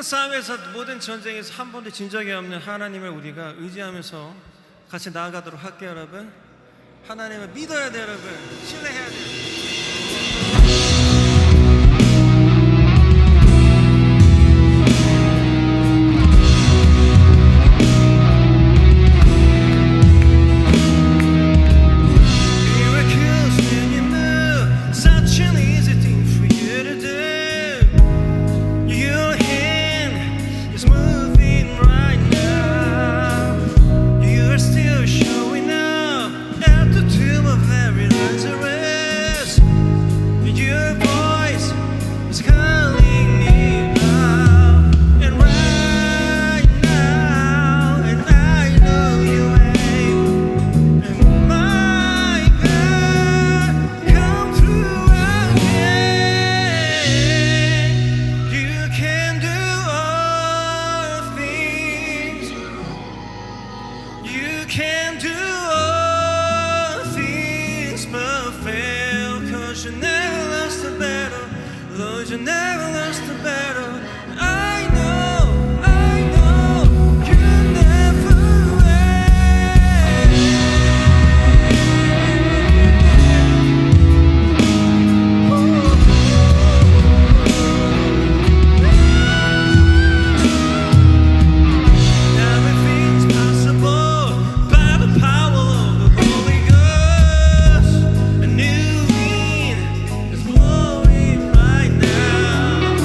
모든 싸움에서, 모든 전쟁에서 한 번도 진 적이 없는 하나님을 우리가 의지하면서 같이 나아가도록 할게요. 여러분, 하나님을 믿어야 돼요. 여러분, 신뢰해야 돼요. Can do all things but fail, 'cause you never lost the battle, Lord, you never lost the battle. I know you never Everything's possible by the power of the Holy Ghost. A new wind is blowing right now.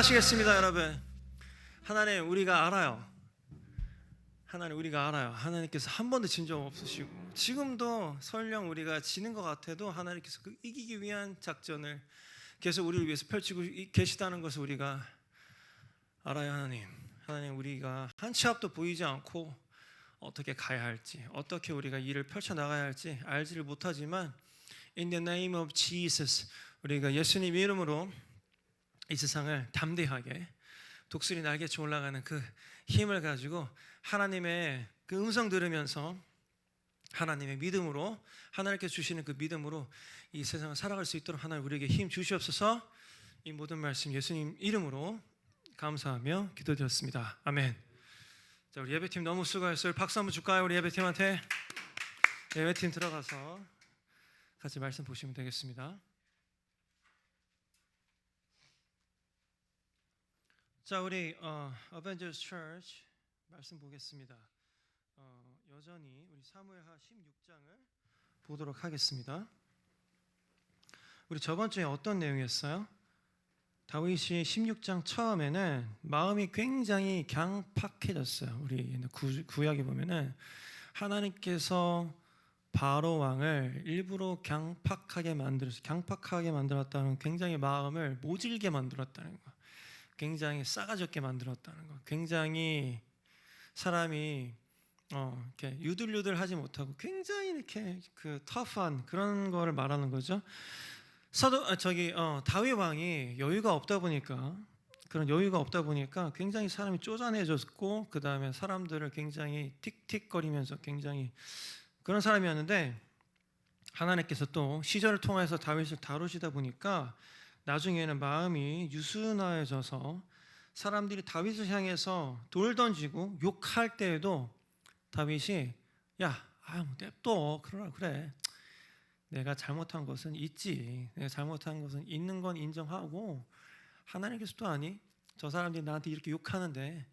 기도하시겠습니다, 여러분. 하나님, 우리가 알아요. 하나님, 우리가 알아요. 하나님께서 한 번도 진 적 없으시고 지금도 설령 우리가 지는 것 같아도 하나님께서 그 이기기 위한 작전을 계속 우리를 위해서 펼치고 계시다는 것을 우리가 알아요. 하나님, 우리가 한 치 앞도 보이지 않고 어떻게 가야 할지, 어떻게 우리가 일을 펼쳐나가야 할지 알지를 못하지만 In the name of Jesus, 우리가 예수님 이름으로 이 세상을 담대하게 독수리 날개쳐 올라가는 그 힘을 가지고 하나님의 그 음성 들으면서 하나님의 믿음으로, 하나님께 주시는 그 믿음으로 이 세상을 살아갈 수 있도록 하나님 우리에게 힘 주시옵소서. 이 모든 말씀 예수님 이름으로 감사하며 기도드렸습니다. 아멘. 자, 우리 예배팀 너무 수고했어요. 박수 한번 줄까요? 우리 예배팀한테. 예배팀 들어가서 같이 말씀 보시면 되겠습니다. 자, 우리 Avengers Church 말씀 보겠습니다. 여전히 우리 사무엘하 16장을 보도록 하겠습니다. 우리 저번 주에 어떤 내용이었어요? 다윗이 16장 처음에는 마음이 굉장히 강팍해졌어요. 우리 구약에 보면은 하나님께서 바로 왕을 일부러 강팍하게 만들었다는, 굉장히 마음을 모질게 만들었다는 거, 굉장히 싸가지 없게 만들었다는 거, 굉장히 사람이 이렇게 유들유들하지 못하고 굉장히 이렇게 그 터프한 그런 거를 말하는 거죠. 다윗 왕이 여유가 없다 보니까 굉장히 사람이 쪼잔해졌고, 그 다음에 사람들을 굉장히 틱틱거리면서 굉장히 그런 사람이었는데, 하나님께서 또 시절을 통해서 다윗을 다루시다 보니까 나중에는 마음이 유순해져서 사람들이 다윗을 향해서 돌 던지고 욕할 때에도 다윗이 냅둬, 그래. 내가 잘못한 것은 있지. 내가 잘못한 것은 있는 건 인정하고, 하나님께서 또 아니, 저 사람들이 나한테 이렇게 욕하는데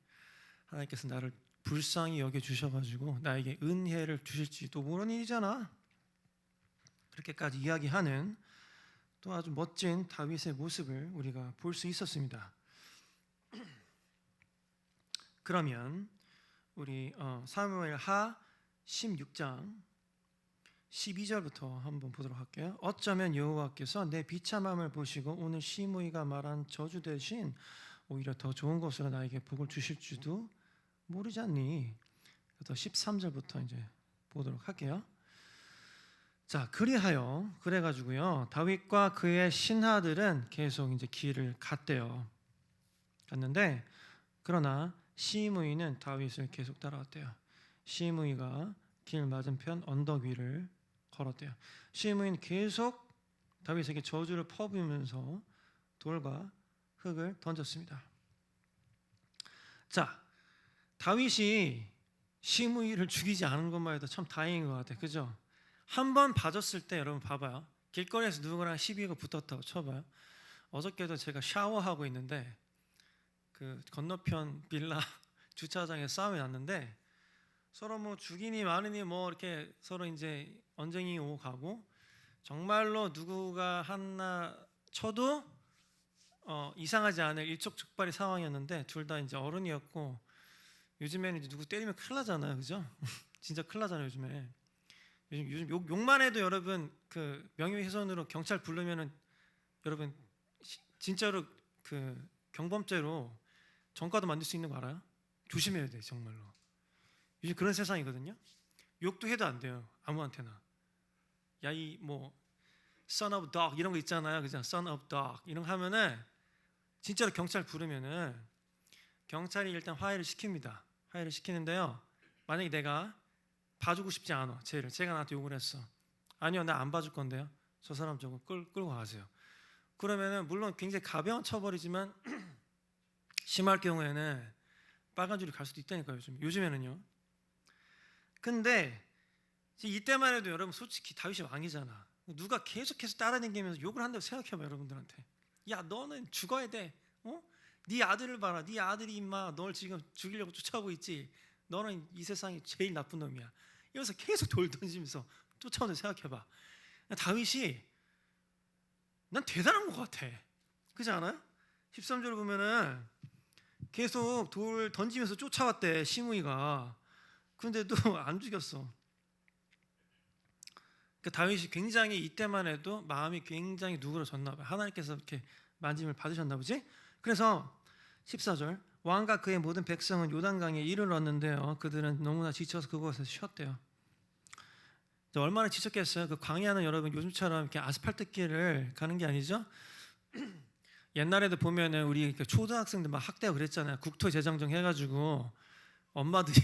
하나님께서 나를 불쌍히 여겨주셔가지고 나에게 은혜를 주실지도 모르는 일이잖아. 그렇게까지 이야기하는 또 아주 멋진 다윗의 모습을 우리가 볼 수 있었습니다. 그러면 우리 사무엘하 16장 12절부터 한번 보도록 할게요. 어쩌면 여호와께서 내 비참함을 보시고 오늘 시므이가 말한 저주 대신 오히려 더 좋은 것으로 나에게 복을 주실 줄도 모르지 않니? 13절부터 이제 보도록 할게요. 자, 그래가지고요, 다윗과 그의 신하들은 계속 이제 길을 갔는데, 그러나 시므이는 다윗을 계속 따라왔대요. 시므이가 길 맞은편 언덕 위를 걸었대요. 시므이는 계속 다윗에게 저주를 퍼부으면서 돌과 흙을 던졌습니다. 자, 다윗이 시므이를 죽이지 않은 것만 해도 참 다행인 것 같아요. 그죠? 한 번 봐줬을 때, 여러분 봐봐요. 길거리에서 누구랑 시비가 붙었다고 쳐봐요. 어저께도 제가 샤워하고 있는데 그 건너편 빌라 주차장에 싸움이 났는데, 서로 뭐 죽이니 마느니 뭐 이렇게 서로 이제 언쟁이 오고 가고, 정말로 누구가 하나 쳐도 이상하지 않을 일촉즉발의 상황이었는데, 둘 다 이제 어른이었고, 요즘에는 이제 누구 때리면 큰일 나잖아요, 그죠? 진짜 큰일 나잖아요, 요즘에. 요즘 욕만 해도 여러분 그 명예훼손으로 경찰 부르면은 여러분 진짜로 그 경범죄로 전과도 만들 수 있는 거 알아요? 조심해야 돼, 정말로. 요즘 그런 세상이거든요. 욕도 해도 안 돼요, 아무한테나. 야, 이 뭐 son of dog 이런 거 있잖아요, 그죠? son of dog 이런 거 하면은 진짜로 경찰 부르면은 경찰이 일단 화해를 시킵니다. 화해를 시키는데요, 만약에 내가 봐주고 싶지 않아, 제가 나한테 욕을 했어. 아니요, 나 안 봐줄 건데요. 저 사람 저거 끌고 가세요. 그러면은 물론 굉장히 가벼운 처벌이지만 심할 경우에는 빨간 줄이 갈 수도 있다니까요, 요즘에는요. 근데 이때만 해도 여러분 솔직히 다윗이 왕이잖아. 누가 계속해서 따라다니면서 욕을 한다고 생각해봐, 여러분들한테. 야, 너는 죽어야 돼. 네 아들을 봐라. 네 아들이 임마 널 지금 죽이려고 쫓아오고 있지. 너는 이 세상에 제일 나쁜 놈이야. 이러면서 계속 돌 던지면서 쫓아오는 생각해봐. 다윗이 난 대단한 것 같아. 그렇지 않아요? 13절 보면은 계속 돌 던지면서 쫓아왔대 시므이가. 근데도 안 죽였어. 그러니까 다윗이 굉장히 이때만 해도 마음이 굉장히 누그러졌나 봐요. 하나님께서 이렇게 만짐을 받으셨나 보지. 그래서 14절 왕과 그의 모든 백성은 요단강에 이르렀는데요, 그들은 너무나 지쳐서 그곳에서 쉬었대요. 얼마나 지쳤겠어요. 그 광야는 여러분 요즘처럼 이렇게 아스팔트 길을 가는 게 아니죠. 옛날에도 보면은 우리 초등학생들 막 학대하고 그랬잖아요. 국토재정정 해가지고 엄마들이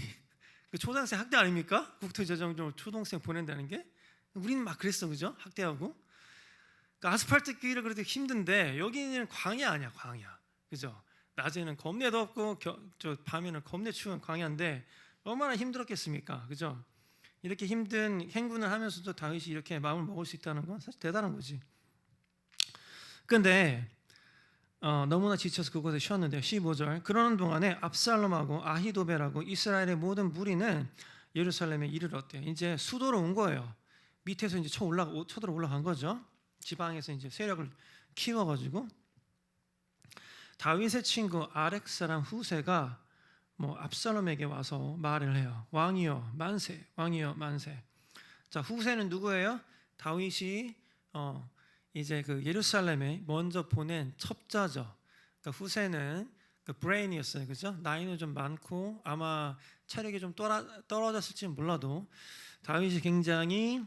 그 초등학생 학대 아닙니까? 국토재정정으로 초등학생 보낸다는 게. 우리는 막 그랬어, 그죠? 학대하고. 그러니까 아스팔트 길을 그래도 힘든데 여기는 광야 아니야, 광야, 그죠? 낮에는 겁내 덥고 밤에는 겁내 추운 광야인데 얼마나 힘들었겠습니까, 그죠? 이렇게 힘든 행군을 하면서도 다윗이 이렇게 마음을 먹을 수 있다는 건 사실 대단한 거지. 근데 너무나 지쳐서 그곳에 쉬었는데요. 15절 그러는 동안에 압살롬하고 아히도벨하고 이스라엘의 모든 무리는 예루살렘에 이르렀대요. 이제 수도로 온 거예요. 밑에서 이제 쳐들어 올라간 거죠. 지방에서 이제 세력을 키워가지고. 다윗의 친구 아렉 사람 후세가 압살롬에게 와서 말을 해요. 왕이여 만세, 왕이여 만세. 자, 후세는 누구예요? 다윗이 이제 그 예루살렘에 먼저 보낸 첩자죠. 그러니까 후세는 그 브레인이었어요, 그죠? 나이는 좀 많고 아마 체력이 좀 떨어졌을지 몰라도 다윗이 굉장히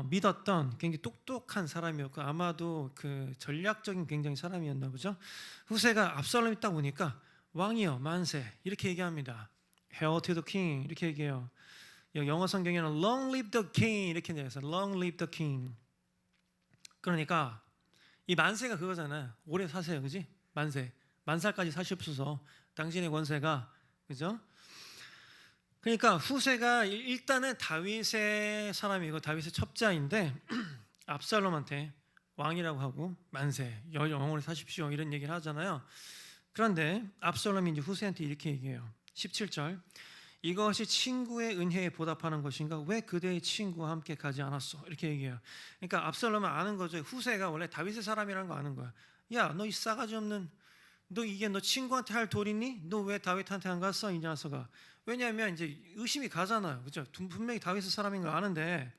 믿었던 굉장히 똑똑한 사람이었고 아마도 그 전략적인 굉장히 사람이었나 보죠. 후세가 압살롬이 딱 오니까 왕이여 만세 이렇게 얘기합니다. Hail to the king 이렇게 얘기해요. 영어 성경에는 Long live the king 이렇게 되어 있어요. Long live the king. 그러니까 이 만세가 그거잖아요. 오래 사세요, 그지? 만살까지 사시옵소서. 당신의 권세가, 그죠? 그러니까 후세가 일단은 다윗의 사람이고 다윗의 첩자인데 압살롬한테 왕이라고 하고 만세, 영원히 사십시오 이런 얘기를 하잖아요. 그런데 압살롬이 이제 후세한테 이렇게 얘기해요. 17절 이것이 친구의 은혜에 보답하는 것인가? 왜 그대의 친구와 함께 가지 않았어? 이렇게 얘기해요. 그러니까 압살롬은 아는 거죠. 후세가 원래 다윗의 사람이라는 거 아는 거야. 야, 너 이 싸가지 없는, 너 이게 너 친구한테 할 도리니? 너 왜 다윗한테 안 갔어? 이 녀석아. 왜냐하면 이제 의심이 가잖아요, 그죠? 분명히 다윗의 사람인 걸 아는데.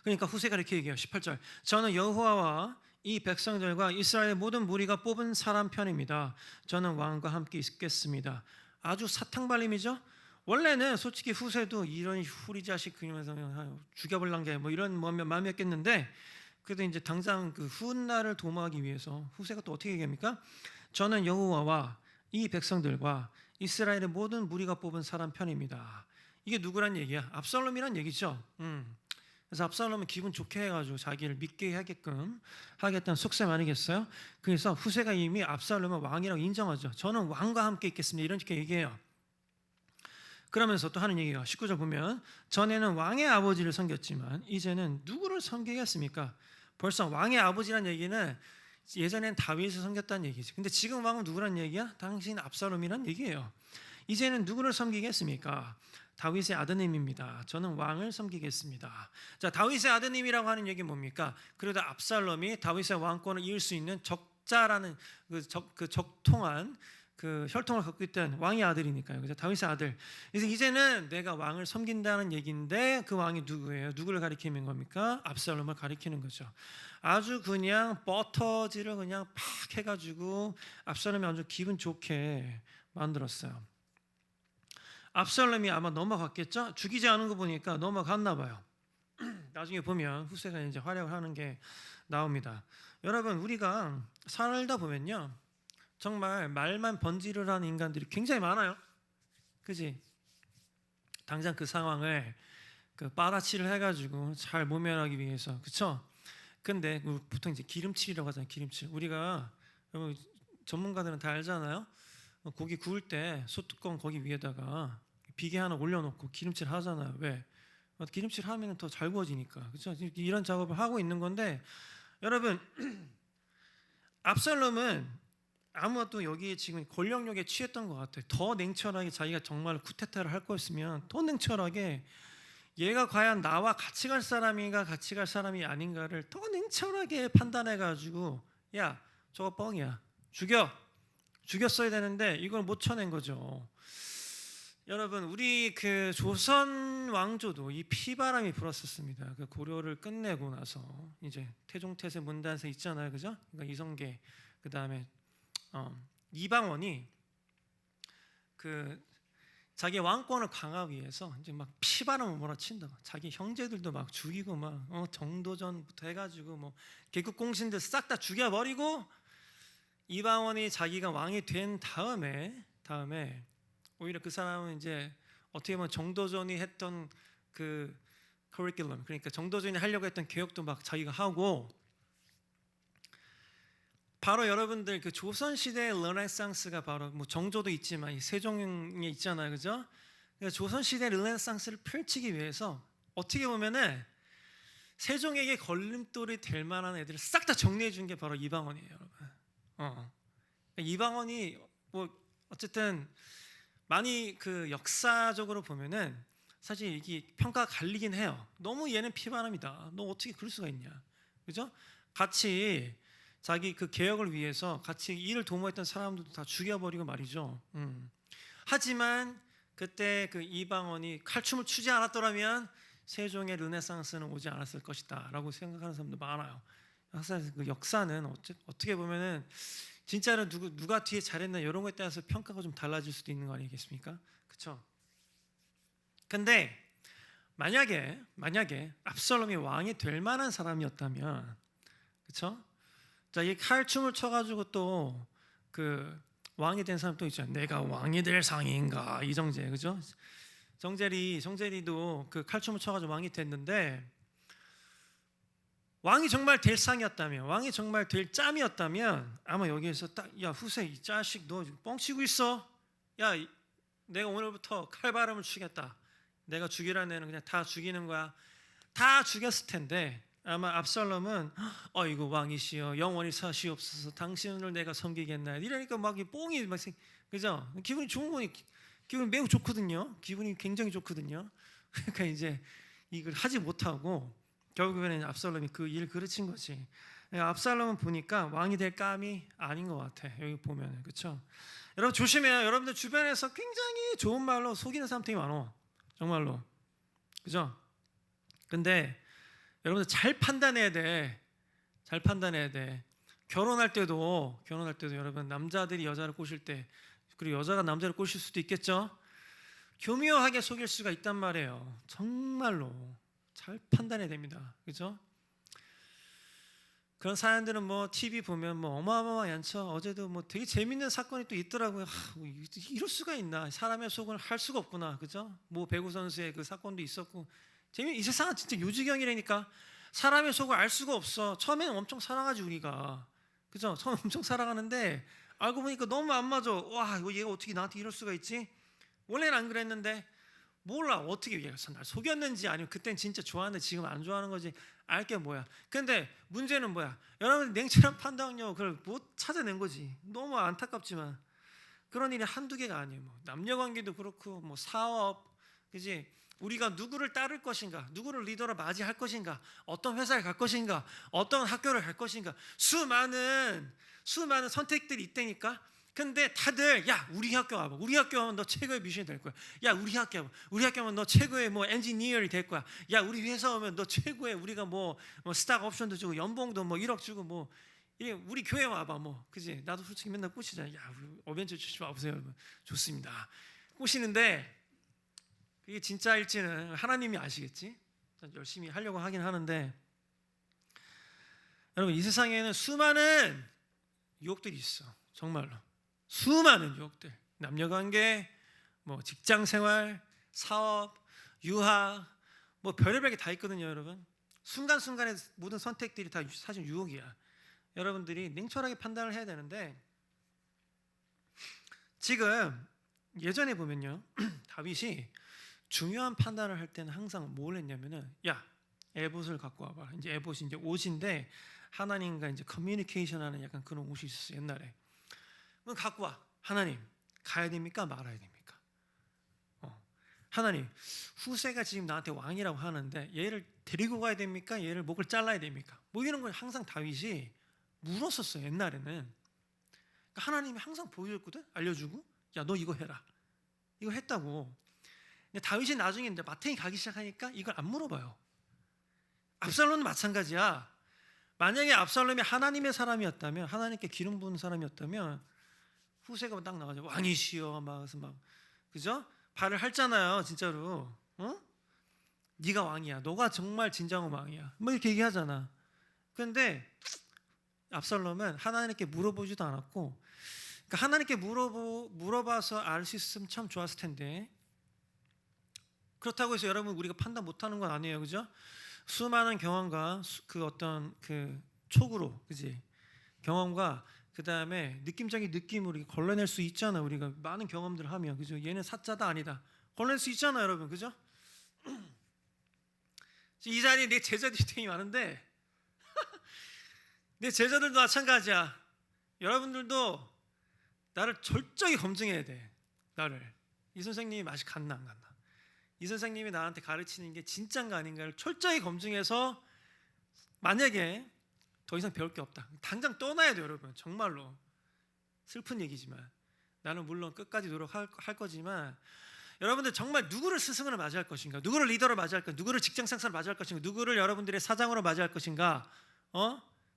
그러니까 후세가 이렇게 얘기해요. 18절 저는 여호와와 이 백성들과 이스라엘의 모든 무리가 뽑은 사람 편입니다. 저는 왕과 함께 있겠습니다. 아주 사탕발림이죠. 원래는 솔직히 후세도 이런 후리 자식 그러면서 죽여볼란 게 이런 마음이었겠는데 그래도 이제 당장 그 훗날을 도모하기 위해서 후세가 또 어떻게 얘기합니까? 저는 여호와와 이 백성들과 이스라엘의 모든 무리가 뽑은 사람 편입니다. 이게 누구란 얘기야? 압살롬이란 얘기죠. 그래서 압살롬은 기분 좋게 해가지고 자기를 믿게 하게끔 하겠다는 속셈 아니겠어요? 그래서 후세가 이미 압살롬은 왕이라고 인정하죠. 저는 왕과 함께 있겠습니다 이렇게 얘기해요. 그러면서 또 하는 얘기가 19절 보면 전에는 왕의 아버지를 섬겼지만 이제는 누구를 섬기겠습니까? 벌써 왕의 아버지란 얘기는 예전엔 다윗을 섬겼다는 얘기지. 근데 지금 왕은 누구란 얘기야? 당신 압살롬이란 얘기예요. 이제는 누구를 섬기겠습니까? 다윗의 아드님입니다. 저는 왕을 섬기겠습니다. 자, 다윗의 아드님이라고 하는 얘기는 뭡니까? 그래도 압살롬이 다윗의 왕권을 이을 수 있는 적자라는 그 적통한 그 혈통을 갖고 있던 왕의 아들이니까요. 그래서 다윗의 아들. 그래서 이제는 내가 왕을 섬긴다는 얘기인데 그 왕이 누구예요? 누구를 가리키는 겁니까? 압살롬을 가리키는 거죠. 아주 그냥 버터지를 그냥 팍 해가지고 압살롬이 아주 기분 좋게 만들었어요. 압살롬이 아마 넘어갔겠죠? 죽이지 않은 거 보니까 넘어갔나 봐요. 나중에 보면 후세가 이제 활약을 하는 게 나옵니다. 여러분, 우리가 살다 보면요, 정말 말만 번지르르 하는 인간들이 굉장히 많아요. 그지? 당장 그 상황을 빨아치를 해가지고 잘 모면하기 위해서, 그렇죠? 근데 보통 이제 기름칠이라고 하잖아요. 기름칠. 우리가 전문가들은 다 알잖아요. 고기 구울 때 소뚜껑 거기 위에다가 비계 하나 올려놓고 기름칠 하잖아요. 왜? 기름칠 하면 더 잘 구워지니까. 그렇죠? 이런 작업을 하고 있는 건데, 여러분, 압살롬은 아무것도 여기에 지금 권력욕에 취했던 것 같아요. 더 냉철하게 자기가 정말 쿠데타를 할 거였으면 더 냉철하게 얘가 과연 나와 같이 갈 사람인가 같이 갈 사람이 아닌가를 더 냉철하게 판단해가지고 야, 저거 뻥이야. 죽였어야 되는데 이걸 못 쳐낸 거죠. 여러분, 우리 그 조선 왕조도 이 피바람이 불었었습니다. 그 고려를 끝내고 나서 이제 태종태세 문단세 있잖아요, 그죠? 그러니까 이성계, 그 다음에 이방원이 그 자기 왕권을 강화하기 위해서 이제 막 피바람을 몰아친다. 자기 형제들도 막 죽이고 막 정도전부터 해가지고 뭐 개국공신들 싹 다 죽여버리고, 이방원이 자기가 왕이 된 다음에 오히려 그 사람은 이제 어떻게 보면 정도전이 했던 그 커리큘럼, 그러니까 정도전이 하려고 했던 교육도 막 자기가 하고, 바로 여러분들 그 조선 시대의 르네상스가 바로 뭐 정조도 있지만 이 세종에 있잖아요, 그죠? 그러니까 조선 시대 르네상스를 펼치기 위해서 어떻게 보면은 세종에게 걸림돌이 될 만한 애들을 싹 다 정리해 준 게 바로 이방원이에요, 여러분. 이방원이 뭐 어쨌든 많이 그 역사적으로 보면은 사실 이게 평가가 갈리긴 해요. 너무 얘는 피바람이다. 너 어떻게 그럴 수가 있냐, 그죠? 같이 자기 그 개혁을 위해서 같이 일을 도모했던 사람들도 다 죽여버리고 말이죠. 하지만 그때 그 이방원이 칼춤을 추지 않았더라면 세종의 르네상스는 오지 않았을 것이다라고 생각하는 사람도 많아요. 사실 그 역사는 어떻게 보면은 진짜로 누가 뒤에 잘했나 이런 거에 따라서 평가가 좀 달라질 수도 있는 거 아니겠습니까? 그렇죠? 근데 만약에 압살롬이 왕이 될 만한 사람이었다면, 그렇죠? 자, 이 칼춤을 쳐가지고 또 그 왕이 된 사람 또 있잖아요. 내가 왕이 될 상인가, 이정재, 그죠? 정재리도 그 칼춤을 쳐가지고 왕이 됐는데, 왕이 정말 될 상이었다면, 왕이 정말 될 짬이었다면 아마 여기에서 딱, 야 후세 이 자식 너 뻥치고 있어. 야 내가 오늘부터 칼바람을 치겠다. 내가 죽이라는 애는 그냥 다 죽이는 거야. 다 죽였을 텐데 아마 압살롬은 이거 왕이시여 영원히 사시옵소서 당신을 내가 섬기겠나요? 이러니까 막 뽕이 막 그죠? 기분이 좋은 거니, 기분이 매우 좋거든요. 기분이 굉장히 좋거든요. 그러니까 이제 이걸 하지 못하고 결국에는 압살롬이 그 일을 그르친 거지. 압살롬은 보니까 왕이 될 감이 아닌 것 같아. 여기 보면, 그렇죠? 여러분 조심해요. 여러분들 주변에서 굉장히 좋은 말로 속이는 사람 되게 많어, 정말로, 그죠? 근데 여러분들 잘 판단해야 돼. 잘 판단해야 돼. 결혼할 때도 여러분 남자들이 여자를 꼬실 때, 그리고 여자가 남자를 꼬실 수도 있겠죠. 교묘하게 속일 수가 있단 말이에요. 정말로 잘 판단해야 됩니다, 그죠? 그런 사연들은 뭐 TV 보면 뭐 어마어마하죠. 어제도 뭐 되게 재밌는 사건이 또 있더라고요. 이럴 수가 있나? 사람의 속을 할 수가 없구나, 그죠? 뭐 배구 선수의 그 사건도 있었고, 이 세상은 진짜 요지경이라니까. 사람의 속을 알 수가 없어. 처음에는 엄청 사랑하지 우리가, 그죠? 처음 엄청 사랑하는데 알고 보니까 너무 안 맞아. 와, 얘가 어떻게 나한테 이럴 수가 있지? 원래는 안 그랬는데 몰라. 어떻게 얘가 날 속였는지, 아니면 그땐 진짜 좋아하는데 지금 안 좋아하는 거지. 알게 뭐야. 근데 문제는 뭐야? 여러분 냉철한 판단력을 못 찾아낸 거지. 너무 안타깝지만 그런 일이 한두 개가 아니에요. 뭐 남녀관계도 그렇고, 뭐 사업, 그지? 우리가 누구를 따를 것인가, 누구를 리더로 맞이할 것인가, 어떤 회사에 갈 것인가, 어떤 학교를 갈 것인가, 수많은 선택들이 있다니까. 근데 다들 야 우리 학교 와봐. 우리 학교 하면 너 최고의 뮤지션이 될 거야. 야 우리 학교 하면 너 최고의 뭐 엔지니어이 될 거야. 야 우리 회사 오면 너 최고의, 우리가 뭐 스탁 옵션도 주고 연봉도 뭐 1억 주고 뭐 우리 교회 와봐 뭐, 그지? 나도 솔직히 맨날 꼬시잖아. 야 우리 어벤져 주시 와보세요, 여러분. 좋습니다. 꼬시는데 이게 진짜일지는 하나님이 아시겠지. 열심히 하려고 하긴 하는데, 여러분 이 세상에는 수많은 유혹들이 있어. 정말로 수많은 유혹들. 남녀관계, 뭐 직장생활, 사업, 유학, 뭐 별의별 게 다 있거든요, 여러분. 순간순간의 모든 선택들이 다 사실 유혹이야. 여러분들이 냉철하게 판단을 해야 되는데, 지금 예전에 보면요 다윗이 중요한 판단을 할 때는 항상 뭘 했냐면은, 야 에봇을 갖고 와봐. 이제 에봇이 이제 옷인데 하나님과 이제 커뮤니케이션하는 약간 그런 옷이 있었어요, 옛날에. 그럼 갖고 와. 하나님 가야 됩니까 말아야 됩니까? 하나님 후세가 지금 나한테 왕이라고 하는데 얘를 데리고 가야 됩니까? 얘를 목을 잘라야 됩니까? 뭐 이런 걸 항상 다윗이 물었었어요, 옛날에는. 하나님이 항상 보여줬거든. 알려주고, 야 너 이거 해라. 이거 했다고. 근데 다윗이 나중에 이제 마탱이 가기 시작하니까 이걸 안 물어봐요. 압살롬도 마찬가지야. 만약에 압살롬이 하나님의 사람이었다면, 하나님께 기름 부은 사람이었다면 후세가 딱 나가지고 왕이시여 막 그래서 막 그죠? 발을 핥잖아요, 진짜로. 어? 네가 왕이야. 너가 정말 진정한 왕이야. 뭐 이렇게 얘기하잖아. 그런데 압살롬은 하나님께 물어보지도 않았고, 그러니까 하나님께 물어봐서 알 수 있으면 참 좋았을 텐데, 그렇다고 해서 여러분 우리가 판단 못하는 건 아니에요, 그죠? 수많은 경험과 그 어떤 그 촉으로, 그지? 경험과 그 다음에 느낌적인 느낌으로 걸러낼 수 있잖아. 우리가 많은 경험들을 하면, 그죠? 얘는 사자다 아니다 걸러낼 수 있잖아, 여러분, 그죠? 이 자리에 내 제자들이 되게 많은데 내 제자들도 마찬가지야. 여러분들도 나를 철저히 검증해야 돼. 나를 이 선생님이 맛이 갔나 안 갔나, 이 선생님이 나한테 가르치는 게 진짜인가 아닌가를 철저히 검증해서, 만약에 더 이상 배울 게 없다, 당장 떠나야 돼요, 여러분. 정말로 슬픈 얘기지만 나는 물론 끝까지 노력할 거지만, 여러분들 정말 누구를 스승으로 맞이할 것인가, 누구를 리더로 맞이할 것인가, 누구를 직장 상사로 맞이할 것인가, 누구를 여러분들의 사장으로 맞이할 것인가,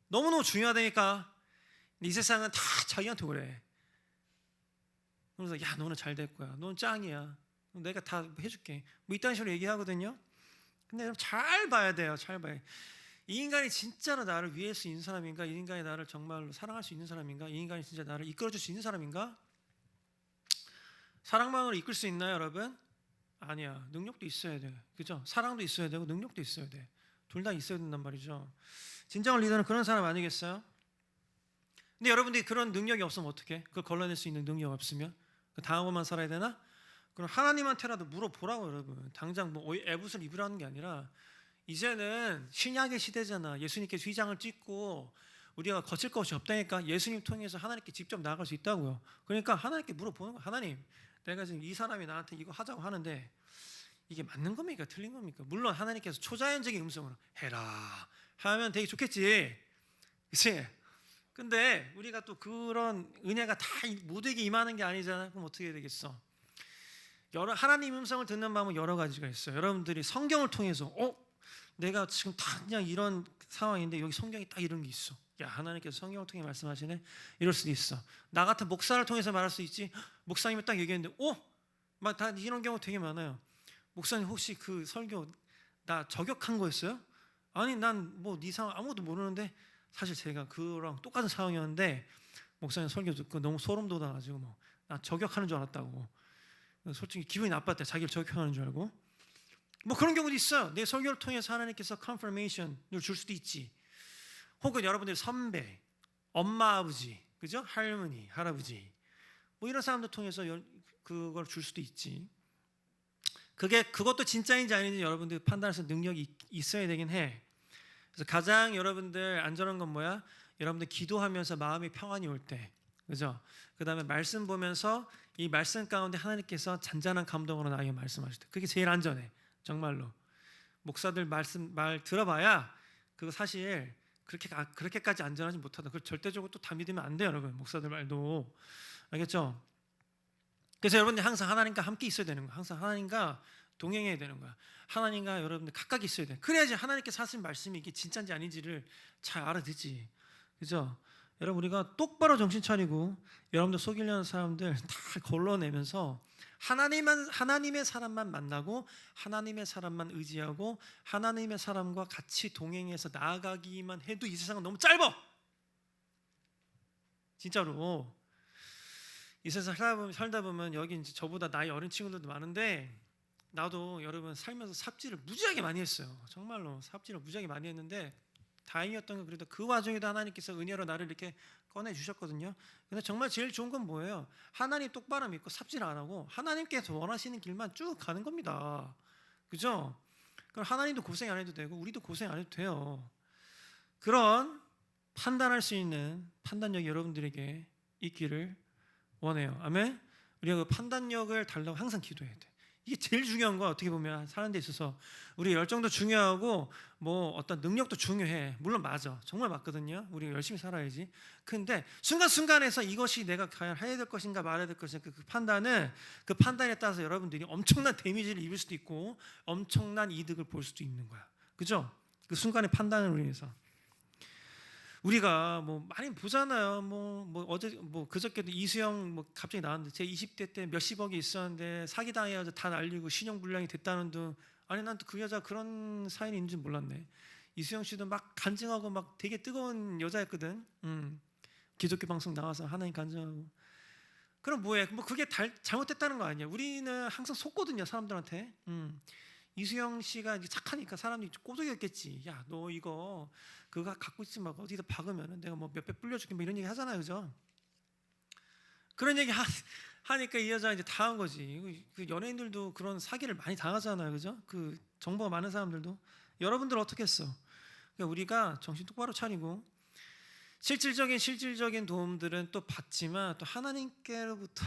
너무너무 중요하다니까. 이 세상은 다 자기한테 그래. 그래서 야 너는 잘 될 거야, 너는 짱이야, 내가 다 해줄게, 뭐 이딴 식으로 얘기하거든요. 근데 여러분 잘 봐야 돼요. 잘 봐야. 이 인간이 진짜로 나를 위할 수 있는 사람인가? 이 인간이 나를 정말로 사랑할 수 있는 사람인가? 이 인간이 진짜 나를 이끌어줄 수 있는 사람인가? 사랑만으로 이끌 수 있나요, 여러분? 아니야. 능력도 있어야 돼, 그죠? 사랑도 있어야 되고 능력도 있어야 돼. 둘 다 있어야 된단 말이죠. 진정한 리더는 그런 사람 아니겠어요? 근데 여러분들이 그런 능력이 없으면 어떡해? 그걸 걸러낼 수 있는 능력 없으면 그 당하고만 살아야 되나? 그럼 하나님한테라도 물어보라고, 여러분. 당장 뭐 애붓을 입으라는 게 아니라, 이제는 신약의 시대잖아. 예수님께서 휘장을 찢고 우리가 거칠 것이 없다니까. 예수님 통해서 하나님께 직접 나아갈 수 있다고요. 그러니까 하나님께 물어보는 거야. 하나님, 내가 지금 이 사람이 나한테 이거 하자고 하는데 이게 맞는 겁니까? 틀린 겁니까? 물론 하나님께서 초자연적인 음성으로 해라 하면 되게 좋겠지, 그치? 근데 우리가 또 그런 은혜가 다 모두에게 임하는 게 아니잖아. 그럼 어떻게 되겠어? 하나님 음성을 듣는 방법은 여러 가지가 있어요. 여러분들이 성경을 통해서 내가 지금 다 그냥 이런 상황인데 여기 성경에 딱 이런 게 있어. 야 하나님께서 성경을 통해 말씀하시네. 이럴 수도 있어. 나 같은 목사를 통해서 말할 수 있지. 목사님이 딱 얘기했는데 막 다 이런 경우 되게 많아요. 목사님 혹시 그 설교 나 저격한 거였어요? 아니 난 뭐 네 상황 아무것도 모르는데, 사실 제가 그랑 똑같은 상황이었는데 목사님 설교 듣고 너무 소름 돋아가지고 뭐 나 저격하는 줄 알았다고. 솔직히 기분이 나빴대. 자기를 저격하는 줄 알고. 뭐 그런 경우도 있어요. 내 설교를 통해서 하나님께서 confirmation을 줄 수도 있지. 혹은 여러분들의 선배, 엄마, 아버지, 그죠? 할머니, 할아버지, 뭐 이런 사람들 통해서 그걸 줄 수도 있지. 그것도 진짜인지 아닌지 여러분들 판단할 수 있는 능력이 있어야 되긴 해. 그래서 가장 여러분들 안전한 건 뭐야? 여러분들 기도하면서 마음이 평안이 올 때, 그죠? 그 다음에 말씀 보면서 이 말씀 가운데 하나님께서 잔잔한 감동으로 나에게 말씀하실 때, 그게 제일 안전해. 정말로 목사들 말 들어봐야 그거 사실 그렇게까지 안전하지 못하다. 그걸 절대적으로 또 다 믿으면 안 돼요, 여러분. 목사들 말도. 알겠죠? 그래서 여러분들 항상 하나님과 함께 있어야 되는 거야. 항상 하나님과 동행해야 되는 거야. 하나님과 여러분들 각각 있어야 돼. 그래야지 하나님께서 하신 말씀이 이게 진짜인지 아닌지를 잘 알아듣지, 그죠? 여러분 우리가 똑바로 정신 차리고 여러분들 속이려는 사람들 다 걸러내면서 하나님의 사람만 만나고 하나님의 사람만 의지하고 하나님의 사람과 같이 동행해서 나아가기만 해도 이 세상은 너무 짧아. 진짜로. 이 세상 살다 보면 여기 이제 저보다 나이 어린 친구들도 많은데, 나도 여러분 살면서 삽질을 무지하게 많이 했어요. 정말로 삽질을 무지하게 많이 했는데 다행이었던 건 그래도 그 와중에도 하나님께서 은혜로 나를 이렇게 꺼내 주셨거든요. 근데 정말 제일 좋은 건 뭐예요? 하나님 똑바로 믿고 삽질 안 하고 하나님께서 원하시는 길만 쭉 가는 겁니다. 그죠? 그럼 하나님도 고생 안 해도 되고 우리도 고생 안 해도 돼요. 그런 판단할 수 있는 판단력이 여러분들에게 있기를 원해요. 아멘. 우리가 그 판단력을 달라고 항상 기도해야 돼. 이게 제일 중요한 거야. 어떻게 보면 사는 데 있어서 우리 열정도 중요하고 뭐 어떤 능력도 중요해. 물론 맞아, 정말 맞거든요. 우리 열심히 살아야지. 근데 순간순간에서 이것이 내가 과연 해야 될 것인가 말아야 될 것인가 그 판단에 따라서 여러분들이 엄청난 데미지를 입을 수도 있고 엄청난 이득을 볼 수도 있는 거야. 그죠? 그 순간의 판단을 위해서 우리가 뭐 많이 보잖아요. 뭐 어제 뭐 그저께도 이수영 뭐 갑자기 나왔는데 제 20대 때 몇십억이 있었는데 사기 당해가지고 다 날리고 신용 불량이 됐다는 둥. 아니 난 또 그 여자 그런 사연이 있는 줄 몰랐네. 이수영 씨도 막 간증하고 막 되게 뜨거운 여자였거든. 기독교 방송 나와서 하나님 간증하고. 그럼 뭐해? 뭐 그게 잘못됐다는 거 아니야? 우리는 항상 속거든요 사람들한테. 이수영 씨가 이제 착하니까 사람들이 꼬드겼겠지. 야, 너 이거 그거 갖고 있지 말고 어디다 박으면 내가 뭐 몇 배 불려줄게 뭐 이런 얘기 하잖아요, 그죠? 그런 얘기 하니까 이 여자 이제 당한 거지. 그 연예인들도 그런 사기를 많이 당하잖아요, 그죠? 그 정보가 많은 사람들도. 여러분들 어떻게 했어? 그러니까 우리가 정신 똑바로 차리고 실질적인 도움들은 또 받지만 또 하나님께로부터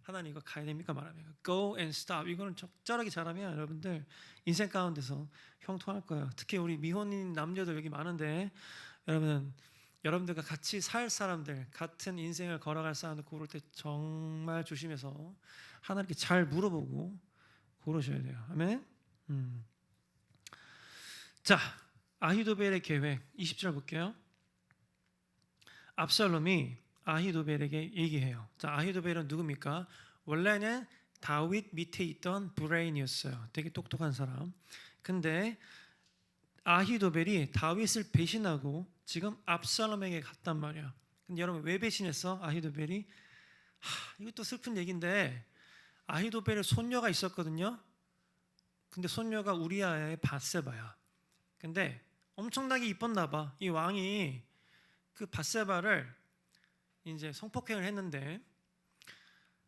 하나님 이거 가야 됩니까 말하면 go and stop 이거는 적절하게 잘하면 여러분들 인생 가운데서 형통할 거예요. 특히 우리 미혼인 남녀들 여기 많은데 여러분들과 같이 살 사람들 같은 인생을 걸어갈 사람들 고를 때 정말 조심해서 하나님께 잘 물어보고 고르셔야 돼요. 아멘. 자, 아히도벨의 계획 20절 볼게요. 압살롬이 아히도벨에게 얘기해요. 자, 아히도벨은 누굽니까? 원래는 다윗 밑에 있던 브레인이었어요. 되게 똑똑한 사람. 근데 아히도벨이 다윗을 배신하고 지금 압살롬에게 갔단 말이야. 근데 여러분 왜 배신했어? 아히도벨이 이것도 슬픈 얘기인데 아히도벨의 손녀가 있었거든요. 근데 손녀가 우리아의 밧세바야. 근데 엄청나게 이뻤나 봐. 이 왕이 그 밧세바를 이제 성폭행을 했는데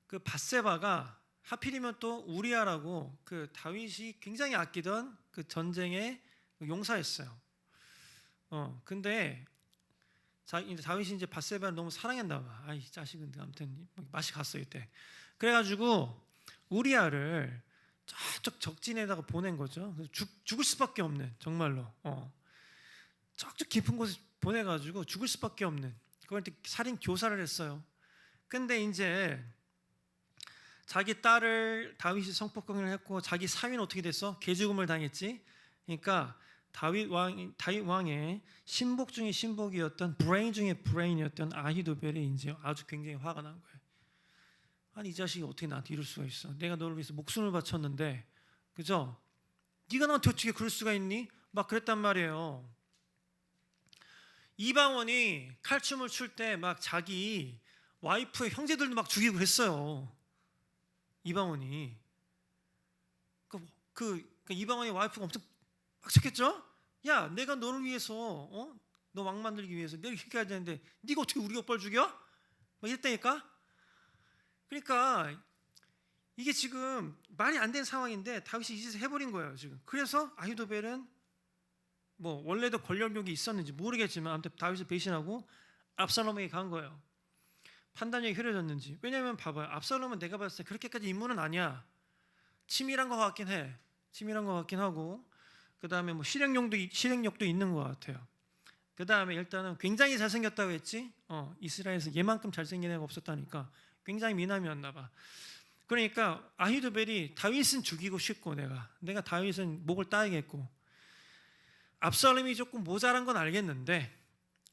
그 밧세바가 하필이면 또 우리아라고 그 다윗이 굉장히 아끼던 그 전쟁의 용사였어요. 근데 이제 다윗이 이제 밧세바를 너무 사랑했나 봐. 아이 자식은 아무튼 맛이 갔어 이때. 그래가지고 우리아를 저쪽 적진에다가 보낸 거죠. 죽을 수밖에 없는 정말로 저쪽 깊은 곳에 보내가지고 죽을 수밖에 없는 그걸 살인 교사를 했어요. 근데 이제 자기 딸을 다윗이 성폭행을 했고 자기 사위는 어떻게 됐어? 개죽음을 당했지. 그러니까 다윗 왕의 신복 중에 신복이었던 브레인 중에 브레인이었던 아히도벨이 이제 아주 굉장히 화가 난 거예요. 아니 이 자식이 어떻게 나한테 이럴 수가 있어? 내가 너를 위해서 목숨을 바쳤는데, 그죠? 네가 나한테 어떻게 그럴 수가 있니? 막 그랬단 말이에요. 이방원이 칼춤을 출 때 막 자기 와이프의 형제들도 막 죽이고 그랬어요. 이방원이 그 이방원의 와이프가 엄청 빡쳤겠죠? 야, 내가 너를 위해서 너 왕 만들기 위해서 내가 이렇게 해야 되는데 네가 어떻게 우리 오빠를 죽여? 막 이랬다니까. 그러니까 이게 지금 말이 안 되는 상황인데 다윗이 이 짓을 해버린 거예요 지금. 그래서 아히도벨은 뭐 원래도 권력욕이 있었는지 모르겠지만 아무튼 다윗을 배신하고 압살롬에게 간 거예요. 판단력이 흐려졌는지. 왜냐하면 봐봐요, 압살롬은 내가 봤을 때 그렇게까지 인물은 아니야. 치밀한 것 같긴 해. 치밀한 것 같긴 하고, 그 다음에 뭐 실행력도 있는 것 같아요. 그 다음에 일단은 굉장히 잘생겼다고 했지. 이스라엘에서 얘만큼 잘생긴 애가 없었다니까 굉장히 미남이었나 봐. 그러니까 아히도벨이 다윗은 죽이고 싶고 내가 다윗은 목을 따야겠고, 압살롬이 조금 모자란 건 알겠는데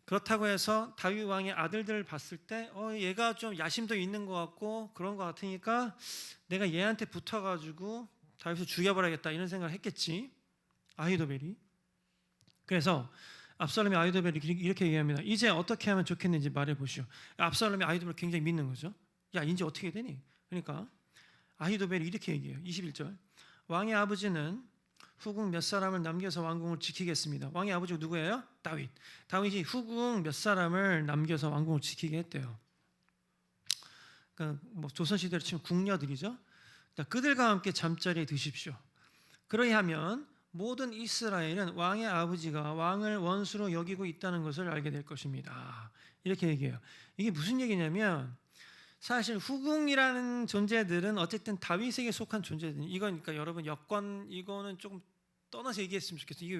그렇다고 해서 다윗 왕의 아들들을 봤을 때 얘가 좀 야심도 있는 것 같고 그런 것 같으니까 내가 얘한테 붙어가지고 다윗을 죽여버려야겠다 이런 생각을 했겠지 아히도벨이. 그래서 압살롬이 아히도벨이 이렇게 얘기합니다. 이제 어떻게 하면 좋겠는지 말해보시오. 압살롬이 아히도벨을 굉장히 믿는 거죠. 야, 이제 어떻게 되니? 그러니까 아히도벨이 이렇게 얘기해요. 21절. 왕의 아버지는 후궁 몇 사람을 남겨서 왕궁을 지키겠습니다. 왕의 아버지가 누구예요? 다윗. 다윗이 후궁 몇 사람을 남겨서 왕궁을 지키게 했대요. 그러니까 뭐 조선시대로 치면 궁녀들이죠. 그들과 함께 잠자리에 드십시오. 그러하면 모든 이스라엘은 왕의 아버지가 왕을 원수로 여기고 있다는 것을 알게 될 것입니다. 이렇게 얘기해요. 이게 무슨 얘기냐면 사실 후궁이라는 존재들은 어쨌든 다윗에게 속한 존재들. 이건 그러니까 여러분 여권 이거는 조금 떠나서 얘기했으면 좋겠어요. 이게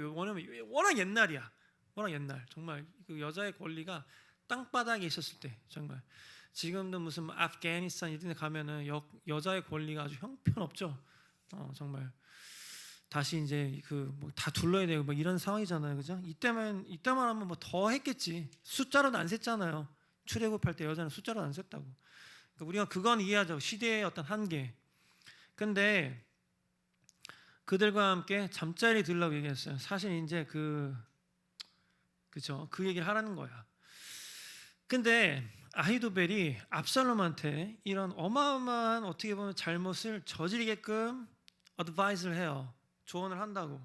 워낙 옛날이야. 워낙 옛날. 정말 그 여자의 권리가 땅바닥에 있었을 때 정말 지금도 무슨 뭐 아프가니스탄 이런 데 가면은 여자의 권리가 아주 형편없죠. 정말 다시 이제 그 뭐 다 둘러야 되고 뭐 이런 상황이잖아요. 그죠? 이때만 하면 뭐 더 했겠지. 숫자로는 안 셌잖아요. 출애굽할 때 여자는 숫자로 안 셌다고. 그러니까 우리가 그건 이해하죠. 시대의 어떤 한계. 근데 그들과 함께 잠자리 들라고 얘기했어요. 사실 이제 그죠? 그 얘기를 하라는 거야. 근데 아히도벨이 압살롬한테 이런 어마어마한 어떻게 보면 잘못을 저지르게끔 어드바이스를 해요. 조언을 한다고.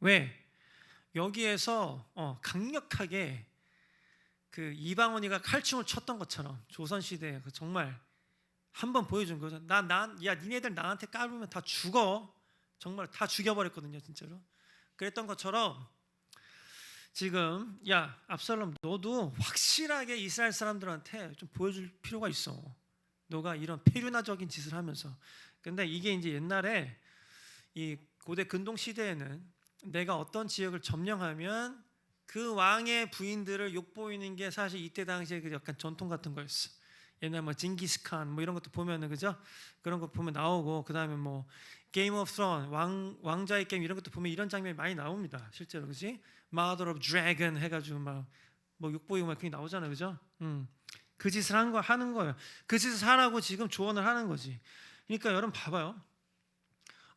왜? 여기에서 강력하게 그 이방원이가 칼춤을 췄던 것처럼 조선 시대에 정말 한번 보여준 거죠. 야 니네들 나한테 까불면 다 죽어. 정말 다 죽여버렸거든요, 진짜로. 그랬던 것처럼 지금 야 압살롬 너도 확실하게 이스라엘 사람들한테 좀 보여줄 필요가 있어. 너가 이런 페류나적인 짓을 하면서. 근데 이게 이제 옛날에 이 고대 근동 시대에는 내가 어떤 지역을 점령하면 그 왕의 부인들을 욕보이는 게 사실 이때 당시에 그 약간 전통 같은 거였어. 옛날 뭐 징기스칸 뭐 이런 것도 보면은 그죠? 그런 거 보면 나오고 그다음에 뭐 게임 오브 스론 왕자의 게임 이런 것도 보면 이런 장면이 많이 나옵니다. 실제로 그지? Mother of Dragon 해가지고 막 뭐 욕보이고 막 그게 나오잖아요, 그죠? 그 짓을 하는 거예요. 그 짓을 하라고 지금 조언을 하는 거지. 그러니까 여러분 봐봐요.